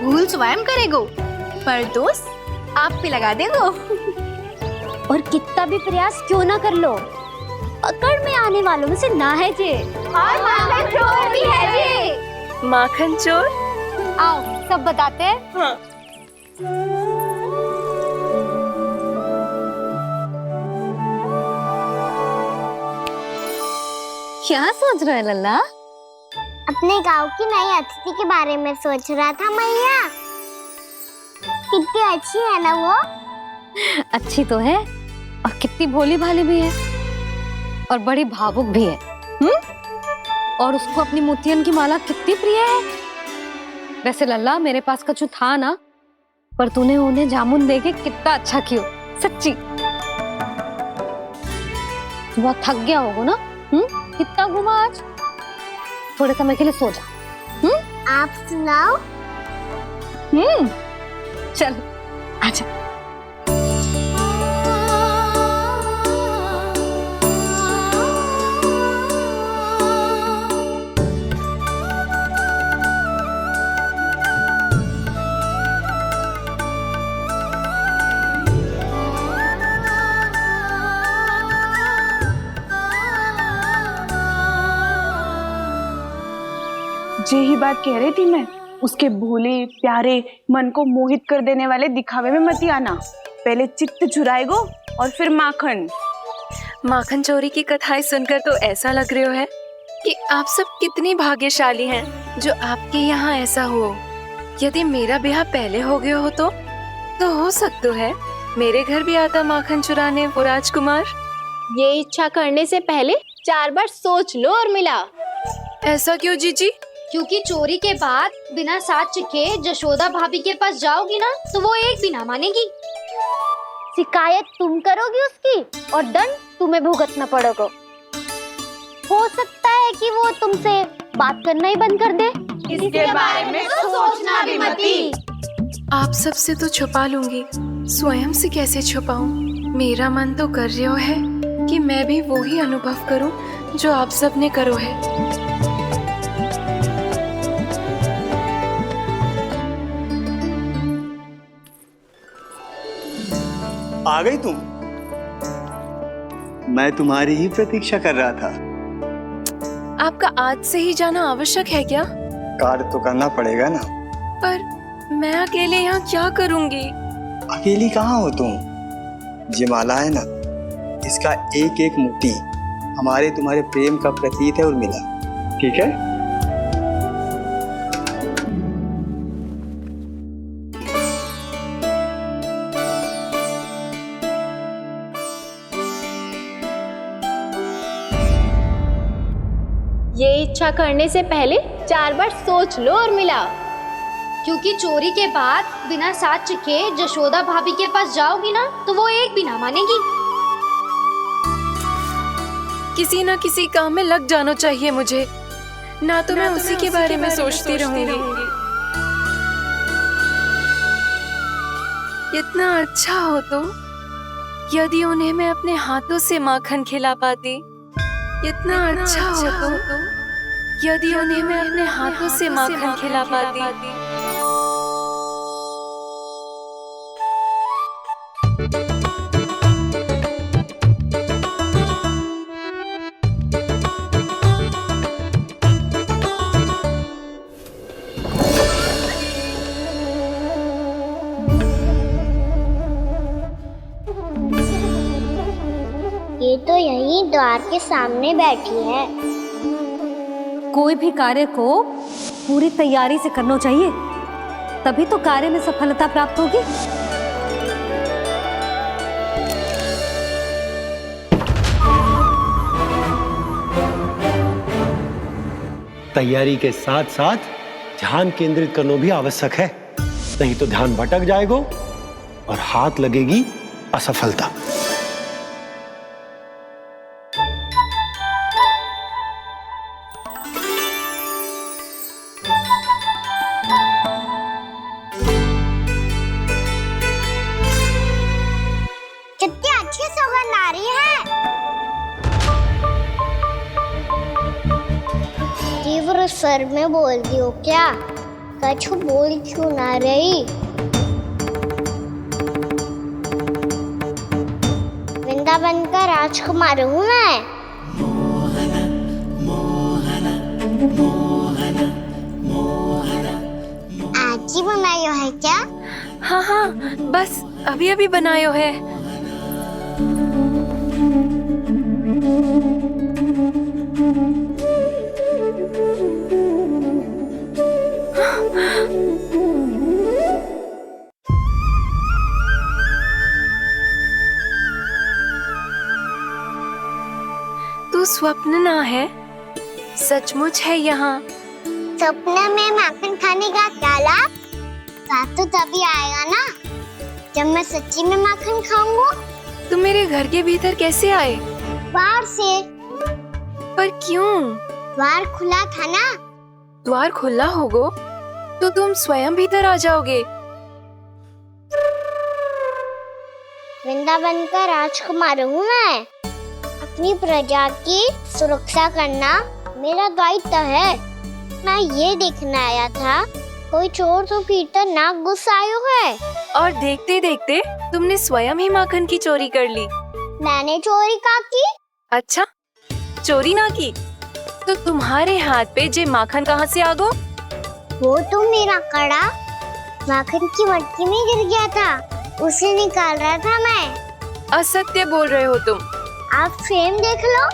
भूल स्वयं करेगो, पर दोस्त आप पे लगा देगो। और कितना भी प्रयास क्यों ना कर लो, पकड़ में आने वालों में से ना है जी। और माखन चोर भी है जी। माखन चोर? आओ सब बताते हैं। हाँ। क्या सोच रहा है लल्ला? अपने गांव की नई अतिथि के बारे में सोच रहा था मैया। कितनी अच्छी है ना वो? अच्छी तो है, और कितनी भोली भाली भी है, और बड़ी भावुक भी है। और उसको अपनी मोतियन की माला कितनी प्रिय है। वैसे लल्ला, मेरे पास कछु था ना, पर तूने उन्हें जामुन देके कितना अच्छा किया, सच्ची। बहुत थक गया होगा ना? कितना घूमा आज? थोड़े समय के लिए सो जा। आप सुनाओ। चल आजा। यही बात कह रही थी मैं, उसके भोले प्यारे मन को मोहित कर देने वाले दिखावे में मत आना। पहले चित्त चुराएगो और फिर माखन। माखन चोरी की कथाएं सुनकर तो ऐसा लग रहा है कि आप सब कितनी भाग्यशाली हैं जो आपके यहाँ ऐसा हो। यदि मेरा ब्याह पहले हो गया हो तो हो सकता है मेरे घर भी आता माखन चुराने वो राजकुमार। ये इच्छा करने से पहले 4 बार सोच लो और मिला। ऐसा क्यों जीजी? क्योंकि चोरी के बाद बिना साथ चिखे जशोदा भाभी के पास जाओगी ना, तो वो एक भी ना मानेगी। शिकायत तुम करोगी उसकी, और दंड तुम्हें भुगतना पड़ेगा। हो सकता है कि वो तुमसे बात करना ही बंद कर दे। इसके बारे में तो सोचना भी मती। आप सबसे तो छुपा लूंगी, स्वयं से कैसे छुपाऊं? मेरा मन तो कर रहा है कि मैं भी वो ही अनुभव करूं जो आप सब ने करो है। आ गई तुम? मैं तुम्हारी ही प्रतीक्षा कर रहा था। आपका आज से ही जाना आवश्यक है क्या? कार्य तो करना पड़ेगा ना। पर मैं अकेले यहाँ क्या करूँगी? अकेली कहाँ हो तुम? ये माला है ना, इसका एक एक मोती हमारे तुम्हारे प्रेम का प्रतीक है उर्मिला, ठीक है? ये इच्छा करने से पहले 4 बार सोच लो और मिला। क्योंकि चोरी के बाद बिना साथ चिखे जशोदा भाभी के पास जाओगी ना, तो वो एक भी ना मानेगी। किसी ना किसी काम में लग जाना चाहिए मुझे, ना तो मैं उसी के बारे में सोचती रहूंगी। इतना अच्छा हो तो यदि उन्हें मैं अपने हाथों से माखन खिला पाती। इतना अच्छा हो तो यदि उन्हें मैं अपने हाथों से माखन खिला पाती। ये तो यहीं द्वार के सामने बैठी है। कोई भी कार्य को पूरी तैयारी से करना चाहिए, तभी तो कार्य में सफलता प्राप्त होगी। तैयारी के साथ साथ ध्यान केंद्रित करना भी आवश्यक है, नहीं तो ध्यान भटक जाएगा और हाथ लगेगी असफलता। कितनी अच्छी सुगंध आ रही है। तीव्र स्वर में बोलती हो क्या? कछु बोल क्यों ना रही? वृंदावन का राजकुमार हूँ मैं। आज ही बनायो है क्या? हाँ हाँ, बस अभी अभी बनायो है। तू स्वप्न ना है, सचमुच है यहाँ। सपने में माखन खाने का क्या लाभ? रात तो तभी आएगा ना जब मैं सच्ची में माखन खाऊंगा। तुम मेरे घर के भीतर कैसे आए? बाहर से। पर क्यों? द्वार खुला था ना। द्वार खुला होगा तो तुम स्वयं भीतर आ जाओगे। वृंदावन का राजकुमार हूँ मैं। अपनी प्रजा की सुरक्षा करना मेरा दायित्व है। मैं ये देखने आया था कोई चोर तो भीतर ना घुस आयो है। और देखते देखते तुमने स्वयं ही माखन की चोरी कर ली। मैंने चोरी का की? अच्छा, चोरी ना की तो तुम्हारे हाथ पे जे माखन कहाँ से आ गो? वो तो मेरा कड़ा माखन की मटकी में गिर गया था, उसे निकाल रहा था मैं। असत्य बोल रहे हो तुम। आप फ्रेम देख लो।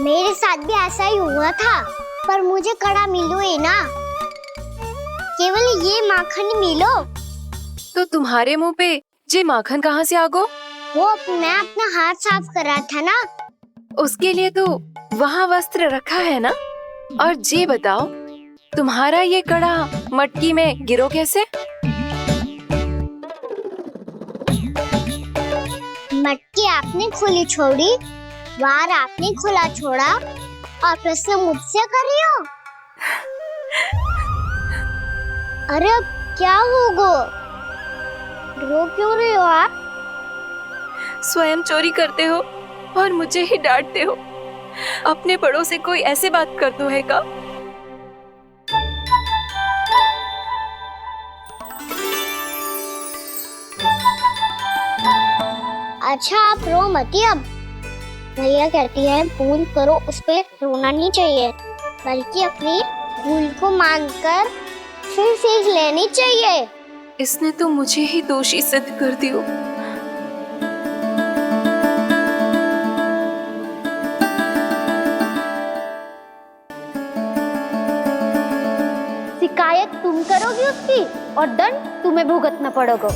मेरे साथ भी ऐसा ही हुआ था, पर मुझे कड़ा मिलो है ना, केवल ये माखन ही मिलो। तो तुम्हारे मुंह पे जे माखन कहाँ से आ गो? वो मैं अपना हाथ साफ कर रहा था ना। उसके लिए तो वहाँ वस्त्र रखा है ना। और जे बताओ, तुम्हारा ये कड़ा मटकी में गिरो कैसे? मटकी आपने खुली छोड़ी, द्वार आपने खुला छोड़ा और प्रश्न मुझसे कर रही हो? अरे अब क्या होगा? रो क्यों रहे हो आप? स्वयं चोरी करते हो और मुझे ही डांटते हो। अपने बड़ों से कोई ऐसे बात कर दो है का? अच्छा आप रो मती। अब भैया कहती है भूल करो, उस पे रोना नहीं चाहिए, बल्कि अपनी भूल को मानकर फिर सीख लेनी चाहिए। इसने तो मुझे ही दोषी सिद्ध कर दिया। शिकायत तुम करोगी उसकी और दंड तुम्हें भुगतना पड़ेगा।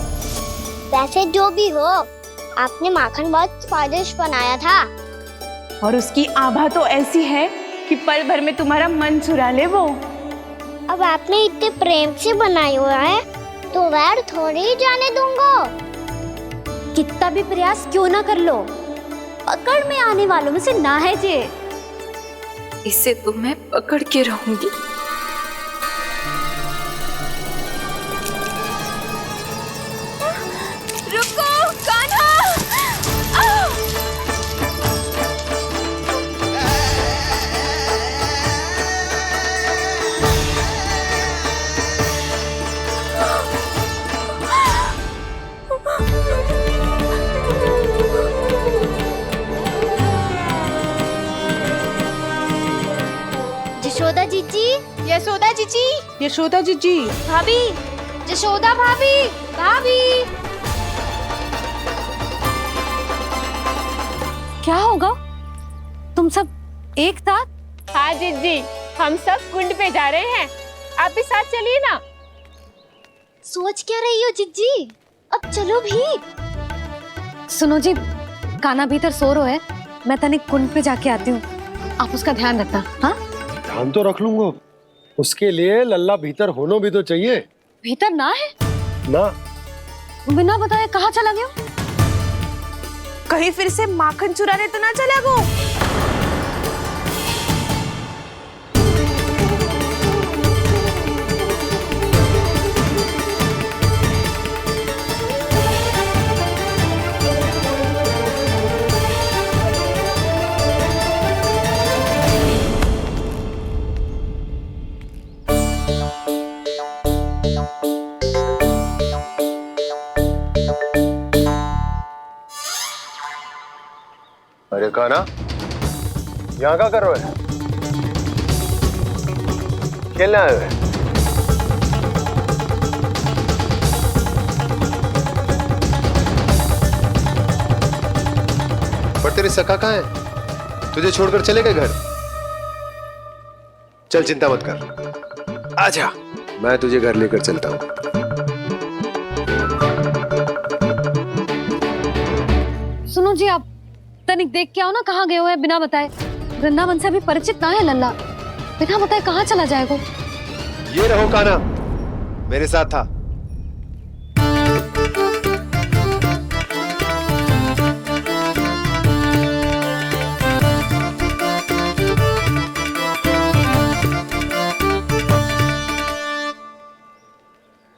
वैसे जो भी हो, आपने माखन बहुत स्वादिष्ट बनाया था। और उसकी आभा तो ऐसी है कि पल भर में तुम्हारा मन चुरा ले वो। अब आपने इतने प्रेम से बनाया हुआ है तो वैर थोड़ी ही जाने दूंगा। कितना भी प्रयास क्यों ना कर लो, पकड़ में आने वालों में से ना है जे। इसे तो मैं पकड़ के रहूंगी। रुको कान्हा! यशोदा जीजी, यशोदा जीजी। भाभी, जशोदा भाभी, भाभी। क्या होगा? तुम सब एक साथ? हाँ जीजी, हम सब कुंड पे जा रहे हैं, आप भी साथ चलिए ना। सोच क्या रही हो जिज्जी? अब चलो भी। सुनो जी, काना भीतर सो रो है, मैं तनिक कुंड पे जाके आती हूँ, आप उसका ध्यान रखना। हाँ, ध्यान तो रख लूंगा, उसके लिए लल्ला भीतर होना भी तो चाहिए। भीतर ना है ना? बिना बताए कहाँ चला गया? कहीं फिर से माखन चुराने तो ना चला गो। अरे काना, यहाँ क्या कर रहे हो? खेलने आए हुए? पर तेरी सखा कहाँ है? तुझे छोड़कर चले गए घर? चल चिंता मत कर, आजा, मैं तुझे घर लेकर चलता हूँ। सुनो जी, आप तनिक देख के आओ ना कहाँ गए हुए हैं बिना बताए। वृंदावन से अभी परिचित ना है लल्ला, बिना बताए कहाँ चला जाएगा? ये रहो काना, मेरे साथ था।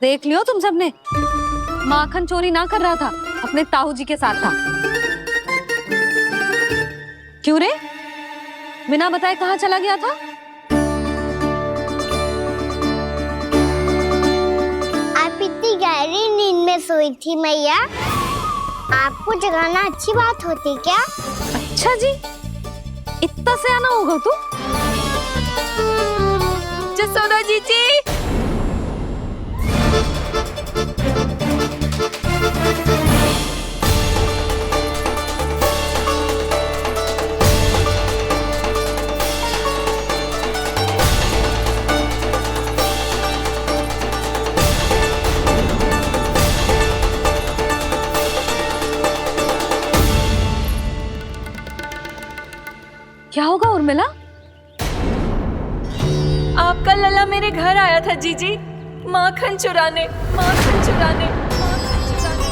देख लियो तुम सबने, माखन चोरी ना कर रहा था, अपने ताऊ जी के साथ था। क्यों रे, बिना बताए कहाँ चला गया था? आप इतनी गहरी नींद में सोई थी मैया, आपको जगाना अच्छी बात होती क्या? अच्छा जी, इतना सियाना होगा तू? जसोदा जीजी, क्या होगा उर्मिला? आपका लल्ला मेरे घर आया था जीजी, माखन चुराने, माखन चुराने, माखन चुराने।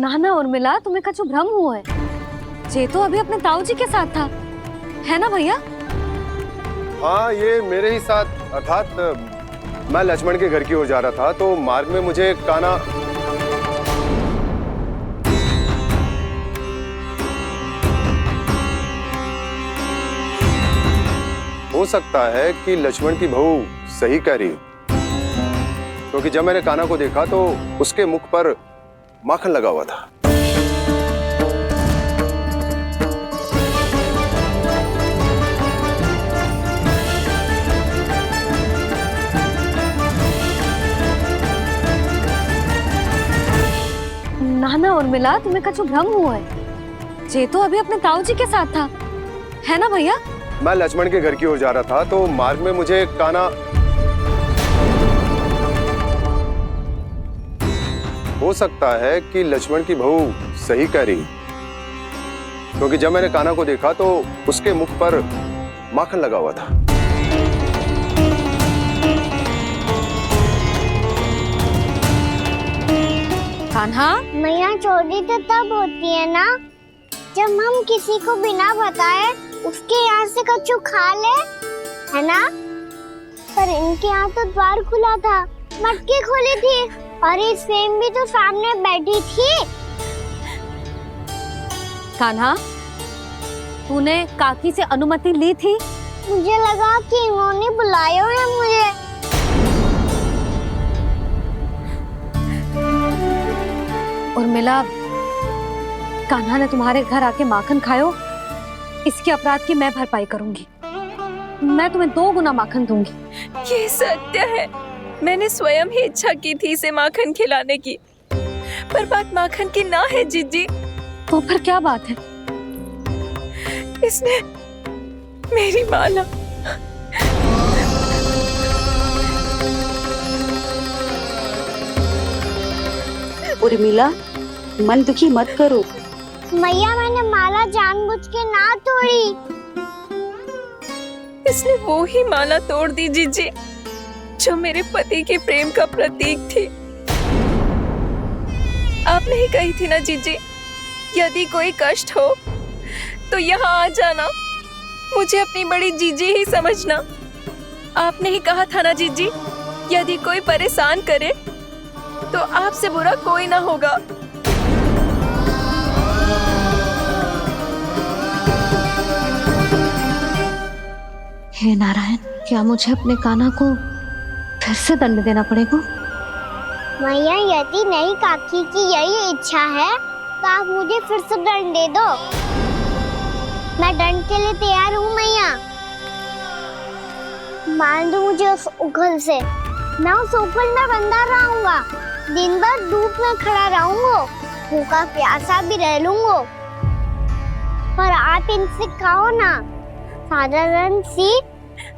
नाना उर्मिला, तुम्हें कछु भ्रम हुआ है, ये तो अभी अपने ताऊ जी के साथ था, है ना भैया? हाँ, ये मेरे ही साथ, अर्थात मैं लक्ष्मण के घर की ओर जा रहा था, तो मार्ग में मुझे काना हो सकता है कि लक्ष्मण की बहू सही कह रही हो, क्योंकि जब मैंने काना को देखा तो उसके मुख पर माखन लगा हुआ था। नाना उर्मिला, तुम्हें कछु भ्रम हुआ है, ये तो अभी अपने ताऊ जी के साथ था, है ना भैया? मैं लक्ष्मण के घर की ओर जा रहा था, तो मार्ग में मुझे काना हो सकता है कि लक्ष्मण की बहू सही कह रही, क्योंकि जब मैंने काना को देखा तो उसके मुख पर माखन लगा हुआ था। कान्हा, मैया, चोरी तो तब होती है ना जब हम किसी को बिना बताए उसके यहाँ से कछु खा ले, है ना? पर इनके यहाँ तो द्वार खुला था, मटकी खोली थी और ये सेम भी तो सामने बैठी थी। कान्हा, तूने काकी से अनुमति ली थी? मुझे लगा कि इन्होंने बुलाया है मुझे। उर्मिला, कान्हा ने तुम्हारे घर आके माखन खायो, इसके अपराध की मैं भरपाई करूंगी। मैं तुम्हें 2 गुना माखन दूंगी। ये सत्य है, मैंने स्वयं ही इच्छा की थी इसे माखन खिलाने की, पर बात माखन की ना है जीजी। तो फिर क्या बात है? इसने मेरी माला उर्मिला, मन दुखी मत करो। मैया मैंने माला जानबूझ के ना तोड़ी। इसने वो ही माला तोड़ दी जीजी जो मेरे पति के प्रेम का प्रतीक थी। आपने ही कही थी ना जीजी, यदि कोई कष्ट हो तो यहाँ आ जाना, मुझे अपनी बड़ी जीजी ही समझना। आपने ही कहा था ना जीजी, यदि कोई परेशान करे तो आपसे बुरा कोई ना होगा। हे नारायण, क्या मुझे अपने कान्हा को फिर से दंड देना पड़ेगा? मैया यदि नहीं काकी की यही इच्छा है तो आप मुझे फिर से दंड दे दो। मैं दंड के लिए तैयार हूँ मैया। मान दो मुझे उस उखल से, मैं उस उखल में बंधा रहूंगा, दिन भर धूप में खड़ा रहूंगा, भूखा प्यासा भी रह लूंगा। पर आप इनसे कहो ना, साधारण सी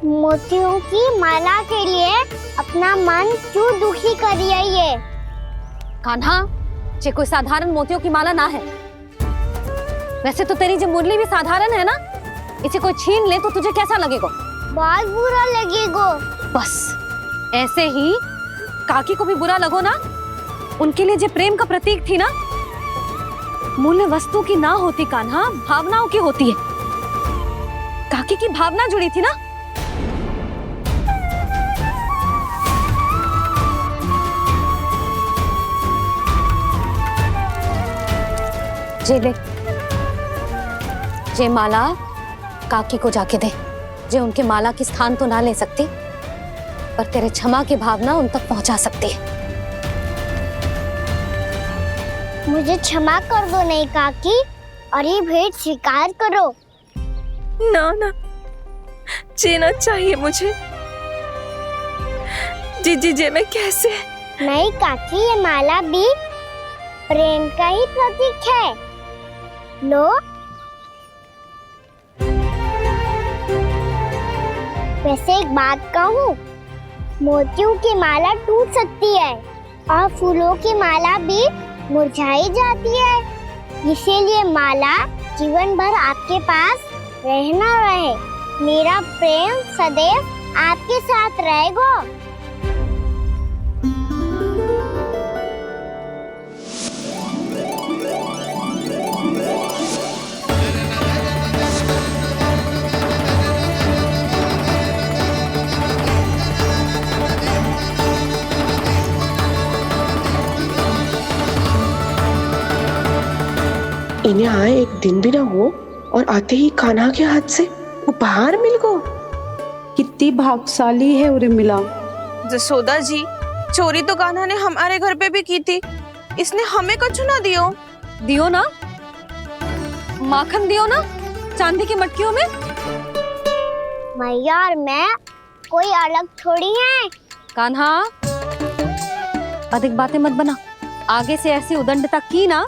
मोतियों की माला के लिए अपना मन क्यों दुखी करिए? ये कान्हा, ये कोई साधारण मोतियों की माला ना है। वैसे तो तेरी जो मुरली भी साधारण है ना, इसे कोई छीन ले तो तुझे कैसा लगेगा? बहुत बुरा लगेगा। बस ऐसे ही काकी को भी बुरा लगो ना। उनके लिए जो प्रेम का प्रतीक थी ना, मूल्य वस्तु की ना होती कान्हा, भावनाओं की होती है। काकी की भावना जुड़ी थी ना। जे ले, जे माला काकी को जाके दे। जे उनके माला की स्थान तो ना ले सकती, पर तेरे क्षमा की भावना उन तक पहुंचा सकती है। मुझे क्षमा कर दो नहीं काकी, और ये भेंट स्वीकार करो। ना ना, जीना चाहिए मुझे। जीजी जे मैं कैसे? नहीं काकी, ये माला भी प्रेम का ही प्रतीक है। लो, वैसे एक बात कहूँ, मोतियों की माला टूट सकती है और फूलों की माला भी मुरझाई जाती है। इसीलिए माला जीवन भर आपके पास रहना रहे। मेरा प्रेम सदैव आपके साथ रहेगा। इन्हें आए एक दिन भी ना हो और आते ही कान्हा के हाथ से उपहार मिल गो। कितनी भाग्यशाली है उर्मिला। जसोदा जी, चोरी तो कान्हा ने हमारे घर पे भी की थी, इसने हमें कुछ ना दियो। दियो ना, माखन दियो ना, चांदी की मटकियों में। मैया और मैं कोई अलग थोड़ी हैं। कान्हा, अधिक बातें मत बना। आगे से ऐसी उदंडता की ना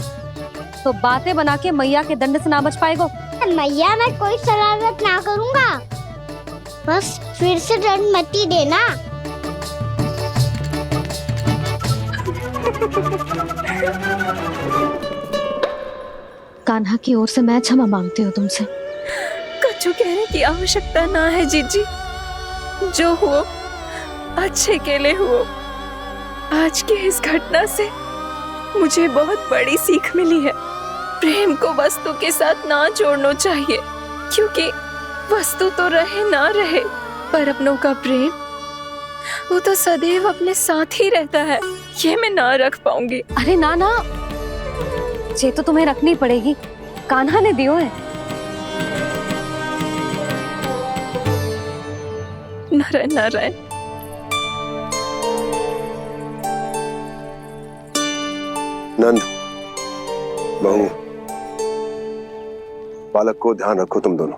तो बातें बना के मैया के दंड से ना बच पाएगो। मैया, मैं कोई शरारत ना करूँगा, बस फिर से दंड मत ही देना। कान्हा की ओर से मैं क्षमा मांगती हूँ तुमसे। कछु कहने की आवश्यकता ना है जीजी, जो हुआ अच्छे के लिए हुआ। आज की इस घटना से मुझे बहुत बड़ी सीख मिली है। प्रेम को वस्तु के साथ ना जोड़ना चाहिए, क्योंकि वस्तु तो रहे ना रहे, पर अपनों का प्रेम वो तो सदैव अपने साथ ही रहता है। ये मैं ना रख पाऊंगी। अरे ना ना, ये तो तुम्हें रखनी पड़ेगी। कान्हा ने दियो है। नारायण नारायण। नंद, बहू, बालक को ध्यान रखो तुम दोनों।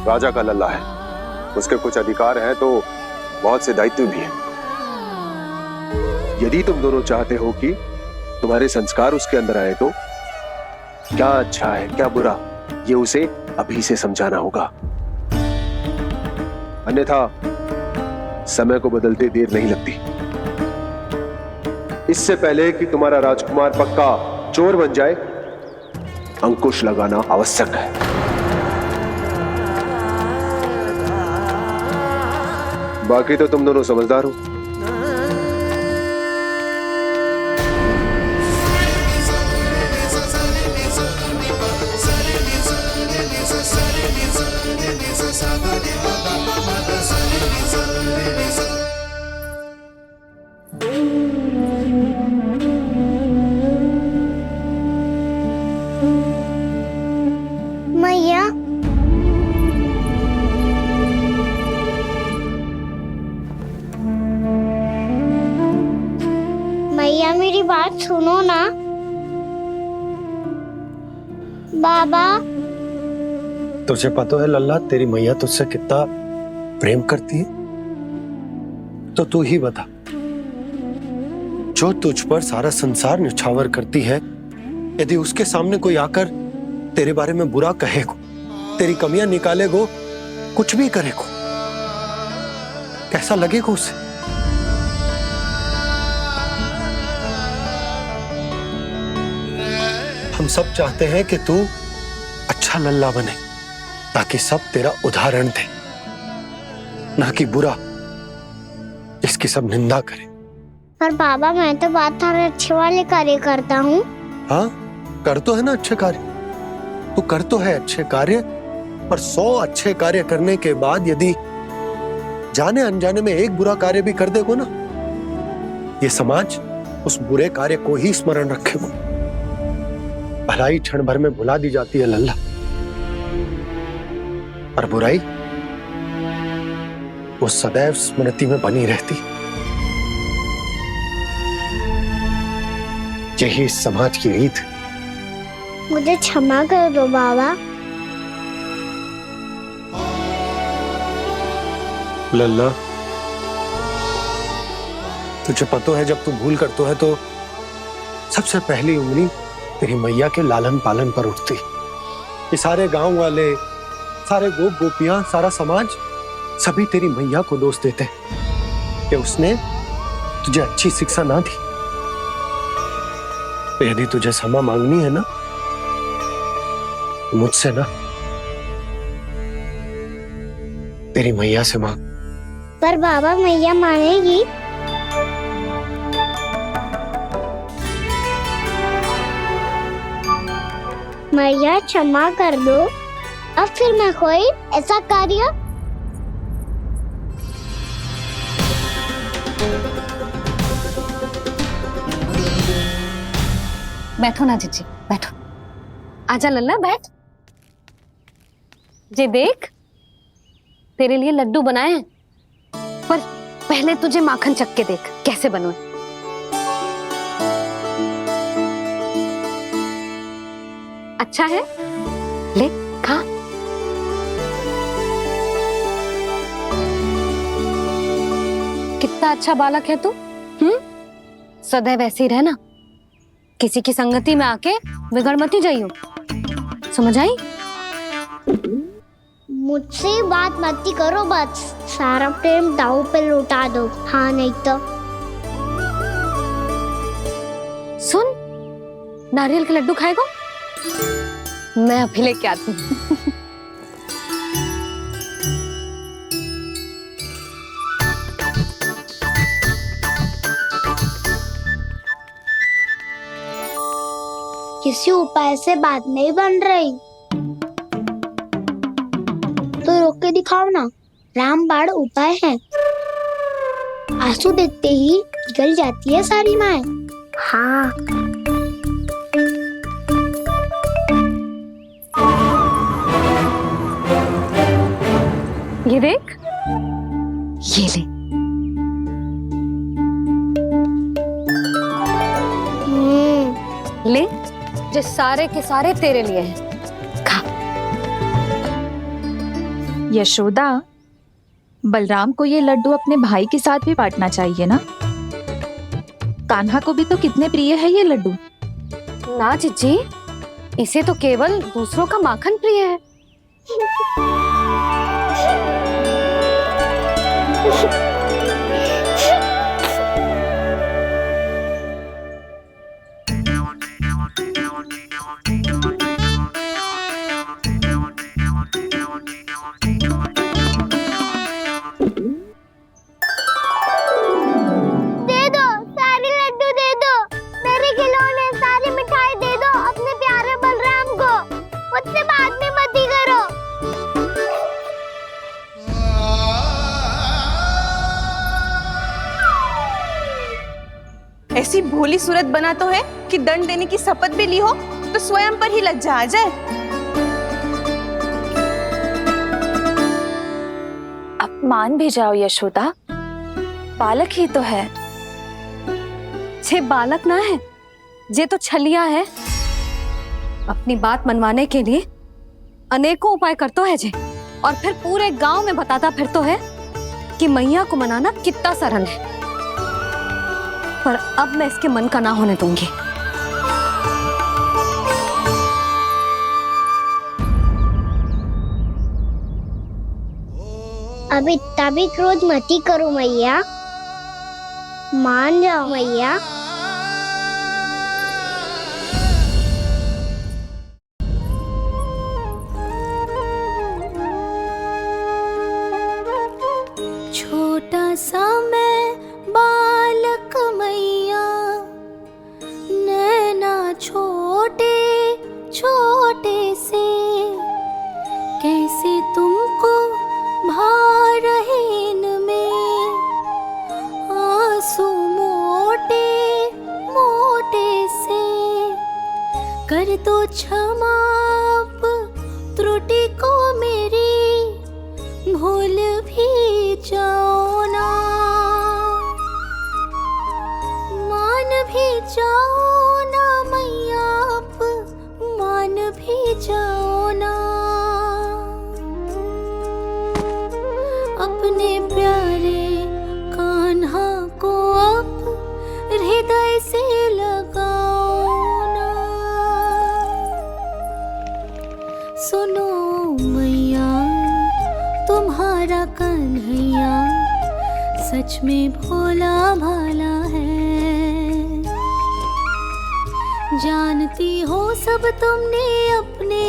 राजा का लल्ला है, उसके कुछ अधिकार हैं तो बहुत से दायित्व भी हैं। यदि तुम दोनों चाहते हो कि तुम्हारे संस्कार उसके अंदर आए तो क्या अच्छा है क्या बुरा ये उसे अभी से समझाना होगा, अन्यथा समय को बदलते देर नहीं लगती। इससे पहले कि तुम्हारा राजकुमार पक्का चोर बन जाए, अंकुश लगाना आवश्यक है। बाकी तो तुम दोनों समझदार हो। मैया, मैया मेरी बात सुनो ना। बाबा, तुझे पता है लल्ला, तेरी मैया तुझसे कितना प्रेम करती है, तो तू ही बता, जो तुझ पर सारा संसार न्यौछावर करती है, यदि उसके सामने कोई आकर तेरे बारे में बुरा कहेगो, तेरी कमियां निकालेगो, कुछ भी करेगो, कैसा लगेगा उसे? हम सब चाहते हैं कि तू अच्छा लल्ला बने, ताकि सब तेरा उदाहरण दे, ना कि बुरा जिसकी सब निंदा करे। पर बाबा मैं तो बात हर अच्छे वाले कार्य करता हूँ। हाँ, कर तो है ना अच्छे कार्य, तू कर तो है अच्छे कार्य, पर 100 अच्छे कार्य करने के बाद यदि जाने अनजाने में एक बुरा कार्य भी कर देगो ना, ये समाज उस बुरे कार्य को ही स्मरण रखेगो। भलाई क्षण भर में भुला दी जाती है लल्ला, और बुराई वो सदैव स्मृति में बनी रहती। यही इस समाज की रीत। मुझे क्षमा कर दो बाबा। लल्ला, तुझे पता है जब तू भूल करतो है तो सबसे पहली उंगली तेरी मैया के लालन पालन पर उठती। ये सारे गांव वाले, सारे गोप गोपियां, सारा समाज सभी तेरी मैया को दोष देते कि उसने तुझे अच्छी शिक्षा ना दी। तो यदि तुझे क्षमा मांगनी है ना, मुझसे ना, तेरी मैया से मांग। पर बाबा मैया मानेगी? मैया क्षमा कर दो, अब फिर मैं कोई ऐसा कार्य। बैठो ना जीजी, बैठो। आजा लल्ला, बैठ। जे देख, तेरे लिए लड्डू बनाए हैं, पर पहले तुझे माखन चख के देख कैसे बनो। अच्छा है, ले खा। कितना अच्छा बालक है तू। सदैव ऐसे ही रहना, किसी की संगति में आके बिगड़ मती जाइयो, समझ आई? मुझसे बात मत करो, बस सारा प्रेम दाव पे लौटा दो। हाँ नहीं तो सुन, नारियल के लड्डू खाएगा? मैं अभी लेके आती हूँ। किसी उपाय से बात नहीं बन रही तो रोक के दिखाओ ना। रामबाण उपाय है, आंसू देखते ही निकल जाती है सारी माए। हाँ, ये देख, ये ले। ले, जो सारे के सारे तेरे लिए हैं। यशोदा, बलराम को ये लड्डू अपने भाई के साथ भी बांटना चाहिए ना। कान्हा को भी तो कितने प्रिय है ये लड्डू। ना जीजी, इसे तो केवल दूसरों का माखन प्रिय है। ऐसी भोली सूरत बना तो है कि दंड देने की शपथ भी ली हो तो स्वयं पर ही लज्जा आ जाए। अब मान भी जाओ यशोदा, बालक ही तो है। छे बालक ना है, जे तो छलिया है। अपनी बात मनवाने के लिए अनेकों उपाय करतो है जे, और फिर पूरे गांव में बताता फिरतो है कि मैया को मनाना कितना सरल है। पर अब मैं इसके मन का ना होने दूंगी। अब इतना भी क्रोध मत ही करो मैया, मान जाओ मैया। छोटा सा मैं बालक मैया, नैना छोटे छोटे से, कैसे तुमको भा रहे इनमें आंसू मोटे मोटे से। कर दो क्षमा त्रुटि को मेरी, भूल भी जाओ ना, मान भी जाओ ना मैया, आप मान भी जाओ ना। अपने प्यारे कान्हा को अब हृदय से लगाओ ना। सुनो मैया, तुम्हारा कन्हैया सच में भोला भाला है। जानती हो सब तुमने अपने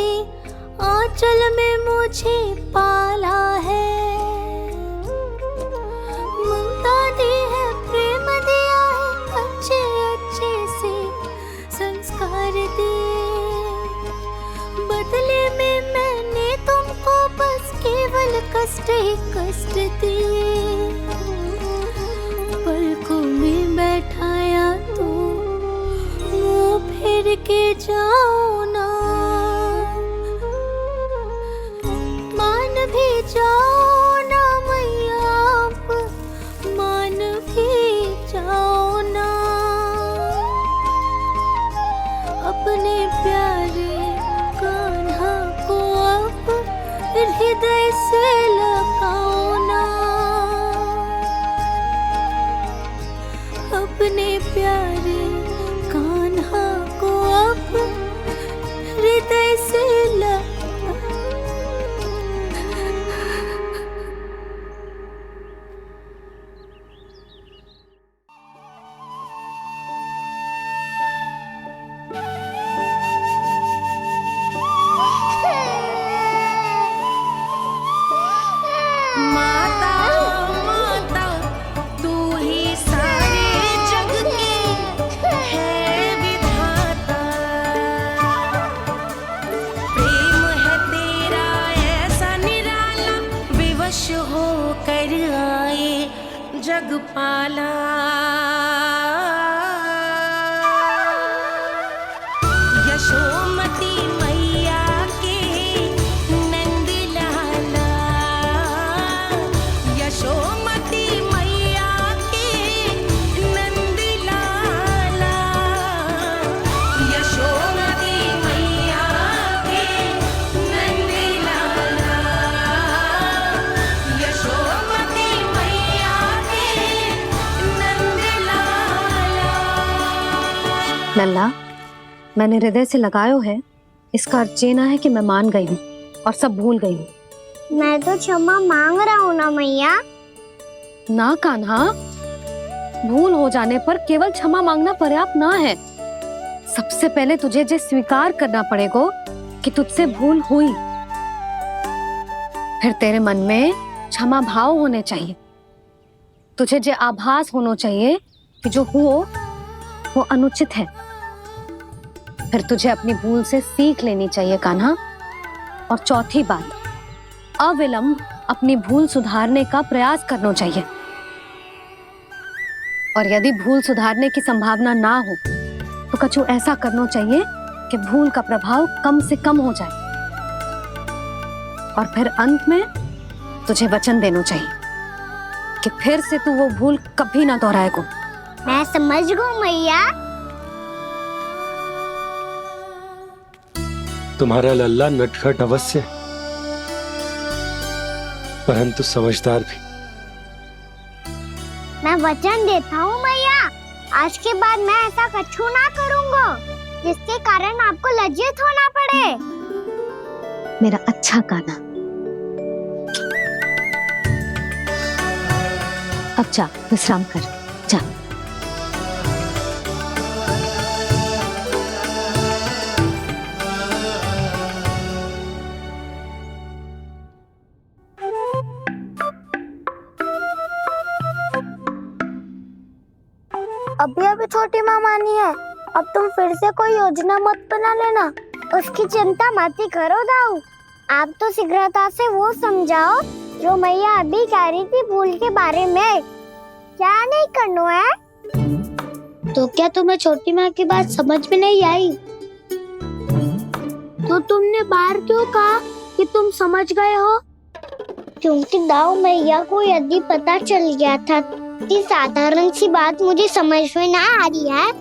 आंचल में मुझे पाला है। ममता दी है, प्रेम दिया है, अच्छे अच्छे से संस्कार दिए। बदले में मैंने तुमको बस केवल कष्ट ही कष्ट दिए। पलकों में बैठाया तो मुंह फेर के जाओ ना, मान भी जाओ ना मैया, आप मान भी जाओ ना। अपने प्यारे कान्हा को अब हृदय से लगाओ ना। अपने प्यारे कान्हा को अब हृदय से माता माता तू ही सारे जग के है विधाता। प्रेम है तेरा ऐसा निराला, विवश हो कर आए जग पाला। यशोमती मैया के नंद लाला, यशोमती मैया के नंद लाला, यशोमती मैया के नंद लाला। लल्ला, मैंने हृदय से लगायो है, इसका अर्थ ये ना है कि मैं मान गई हूँ और सब भूल गई हूँ। मैं तो क्षमा मांग रहा हूँ ना मैया। ना कान्हा, भूल हो जाने पर केवल क्षमा मांगना पर्याप्त ना है। सबसे पहले तुझे जे स्वीकार करना पड़ेगा कि तुझसे भूल हुई। फिर तेरे मन में क्षमा भाव होने चाहिए। तुझे जे आभास होना चाहिए कि जो हुआ वो अनुचित है। फिर तुझे अपनी भूल से सीख लेनी चाहिए कान्हा। और चौथी बात, अविलंब अपनी भूल सुधारने का प्रयास करना चाहिए। और यदि भूल सुधारने की संभावना ना हो तो कछु ऐसा करना चाहिए कि भूल का प्रभाव कम से कम हो जाए। और फिर अंत में तुझे वचन देना चाहिए कि फिर से तू वो भूल कभी ना दोहराएगा। मैं समझ गई मैया। तुम्हारा लल्ला नटखट अवश्य, परंतु समझदार भी। मैं वचन देता हूँ मैया, आज के बाद मैं ऐसा कछु ना करूँगा जिसके कारण आपको लज्जित होना पड़े। मेरा अच्छा कान्हा, अब जा विश्राम कर, जा। अभी अभी छोटी माँ मानी है, अब तुम फिर से कोई योजना मत बना लेना। उसकी चिंता मत ही करो दाऊ। आप तो शीघ्रता से वो समझाओ जो मैया अभी कह रही थी भूल के बारे में। क्या नहीं करना है? तो क्या तुम्हें छोटी माँ की बात समझ में नहीं आई? तो तुमने बाहर क्यों कहा कि तुम समझ गए हो? क्योंकि दाऊ मैया को यदि पता चल गया था कि साधारण सी बात मुझे समझ में ना आ रही है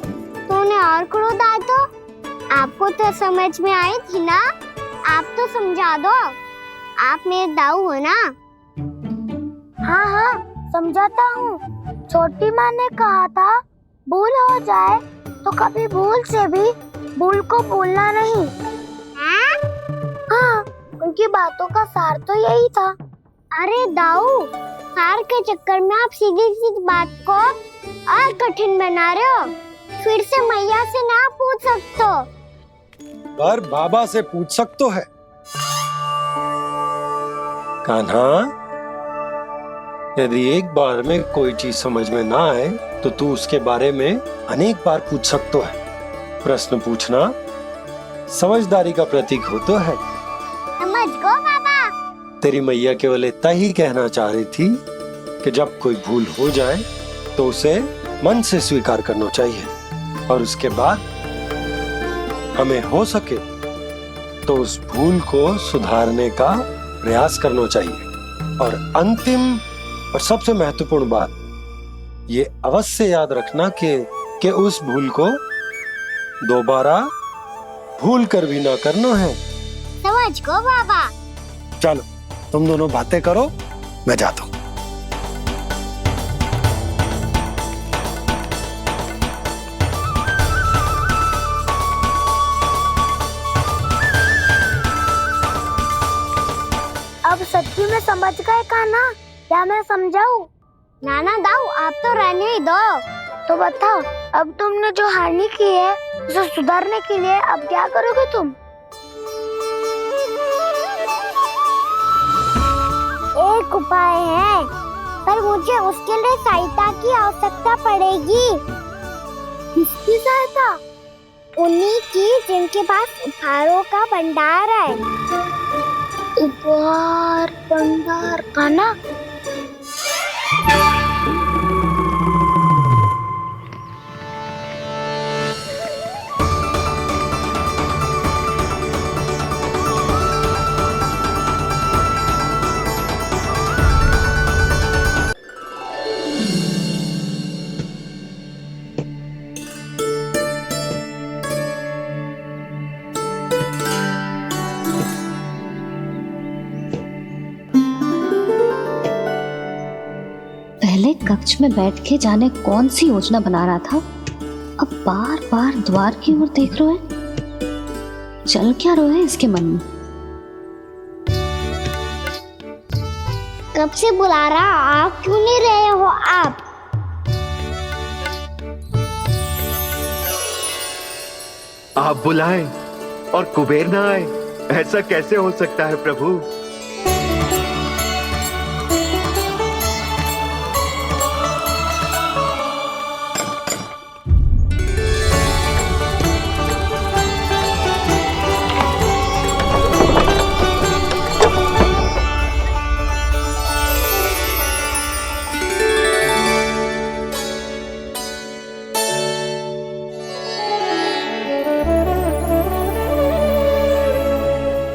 तो उन्हें और क्रोध आए तो? आपको तो समझ में आई थी ना, आप तो समझा दो। आप मेरे दाऊ हो ना। हाँ हाँ समझाता हूँ। छोटी माँ ने कहा था भूल हो जाए तो कभी भूल से भी भूल को भूलना नहीं। हाँ, उनकी बातों का सार तो यही था। अरे दाऊ, सार के चक्कर में आप सीधी सीधी बात को और कठिन बना रहे हो। फिर से मैया से ना पूछ सकते हो, पर बाबा से पूछ सकते है। कान्हा, यदि एक बार में कोई चीज समझ में ना आए तो तू उसके बारे में अनेक बार पूछ सकते है। प्रश्न पूछना समझदारी का प्रतीक होता है। समझ गो बाबा। तेरी मैया केवल इतना ही कहना चाह रही थी कि जब कोई भूल हो जाए तो उसे मन से स्वीकार करना चाहिए और उसके बाद हमें हो सके तो उस भूल को सुधारने का प्रयास करना चाहिए। और अंतिम और सबसे महत्वपूर्ण बात ये अवश्य याद रखना कि उस भूल को दोबारा भूल कर भी ना करना है। समझ गो बाबा। चलो तुम दोनों बातें करो, मैं जाता हूँ। अब सच्ची में समझ गए कान्हा? क्या मैं समझाऊं? नाना दाऊ, आप तो रहने ही दो। तो बताओ, अब तुमने जो हानि की है उसे सुधारने के लिए अब क्या करोगे तुम? एक उपाय है, पर मुझे उसके लिए सहायता की आवश्यकता पड़ेगी। किसकी सहायता? उन्हीं की जिनके पास उपहारों का भंडार है। उपहार भंडार का ना? पहले कक्ष में बैठ के जाने कौन सी योजना बना रहा था अब बार बार द्वार की ओर देख रहे हैं। चल क्या रहे हैं इसके मन में? कब से बुला रहा, आप क्यों नहीं रहे हो आप? आप बुलाएं और कुबेर ना आए, ऐसा कैसे हो सकता है प्रभु?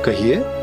कहिए।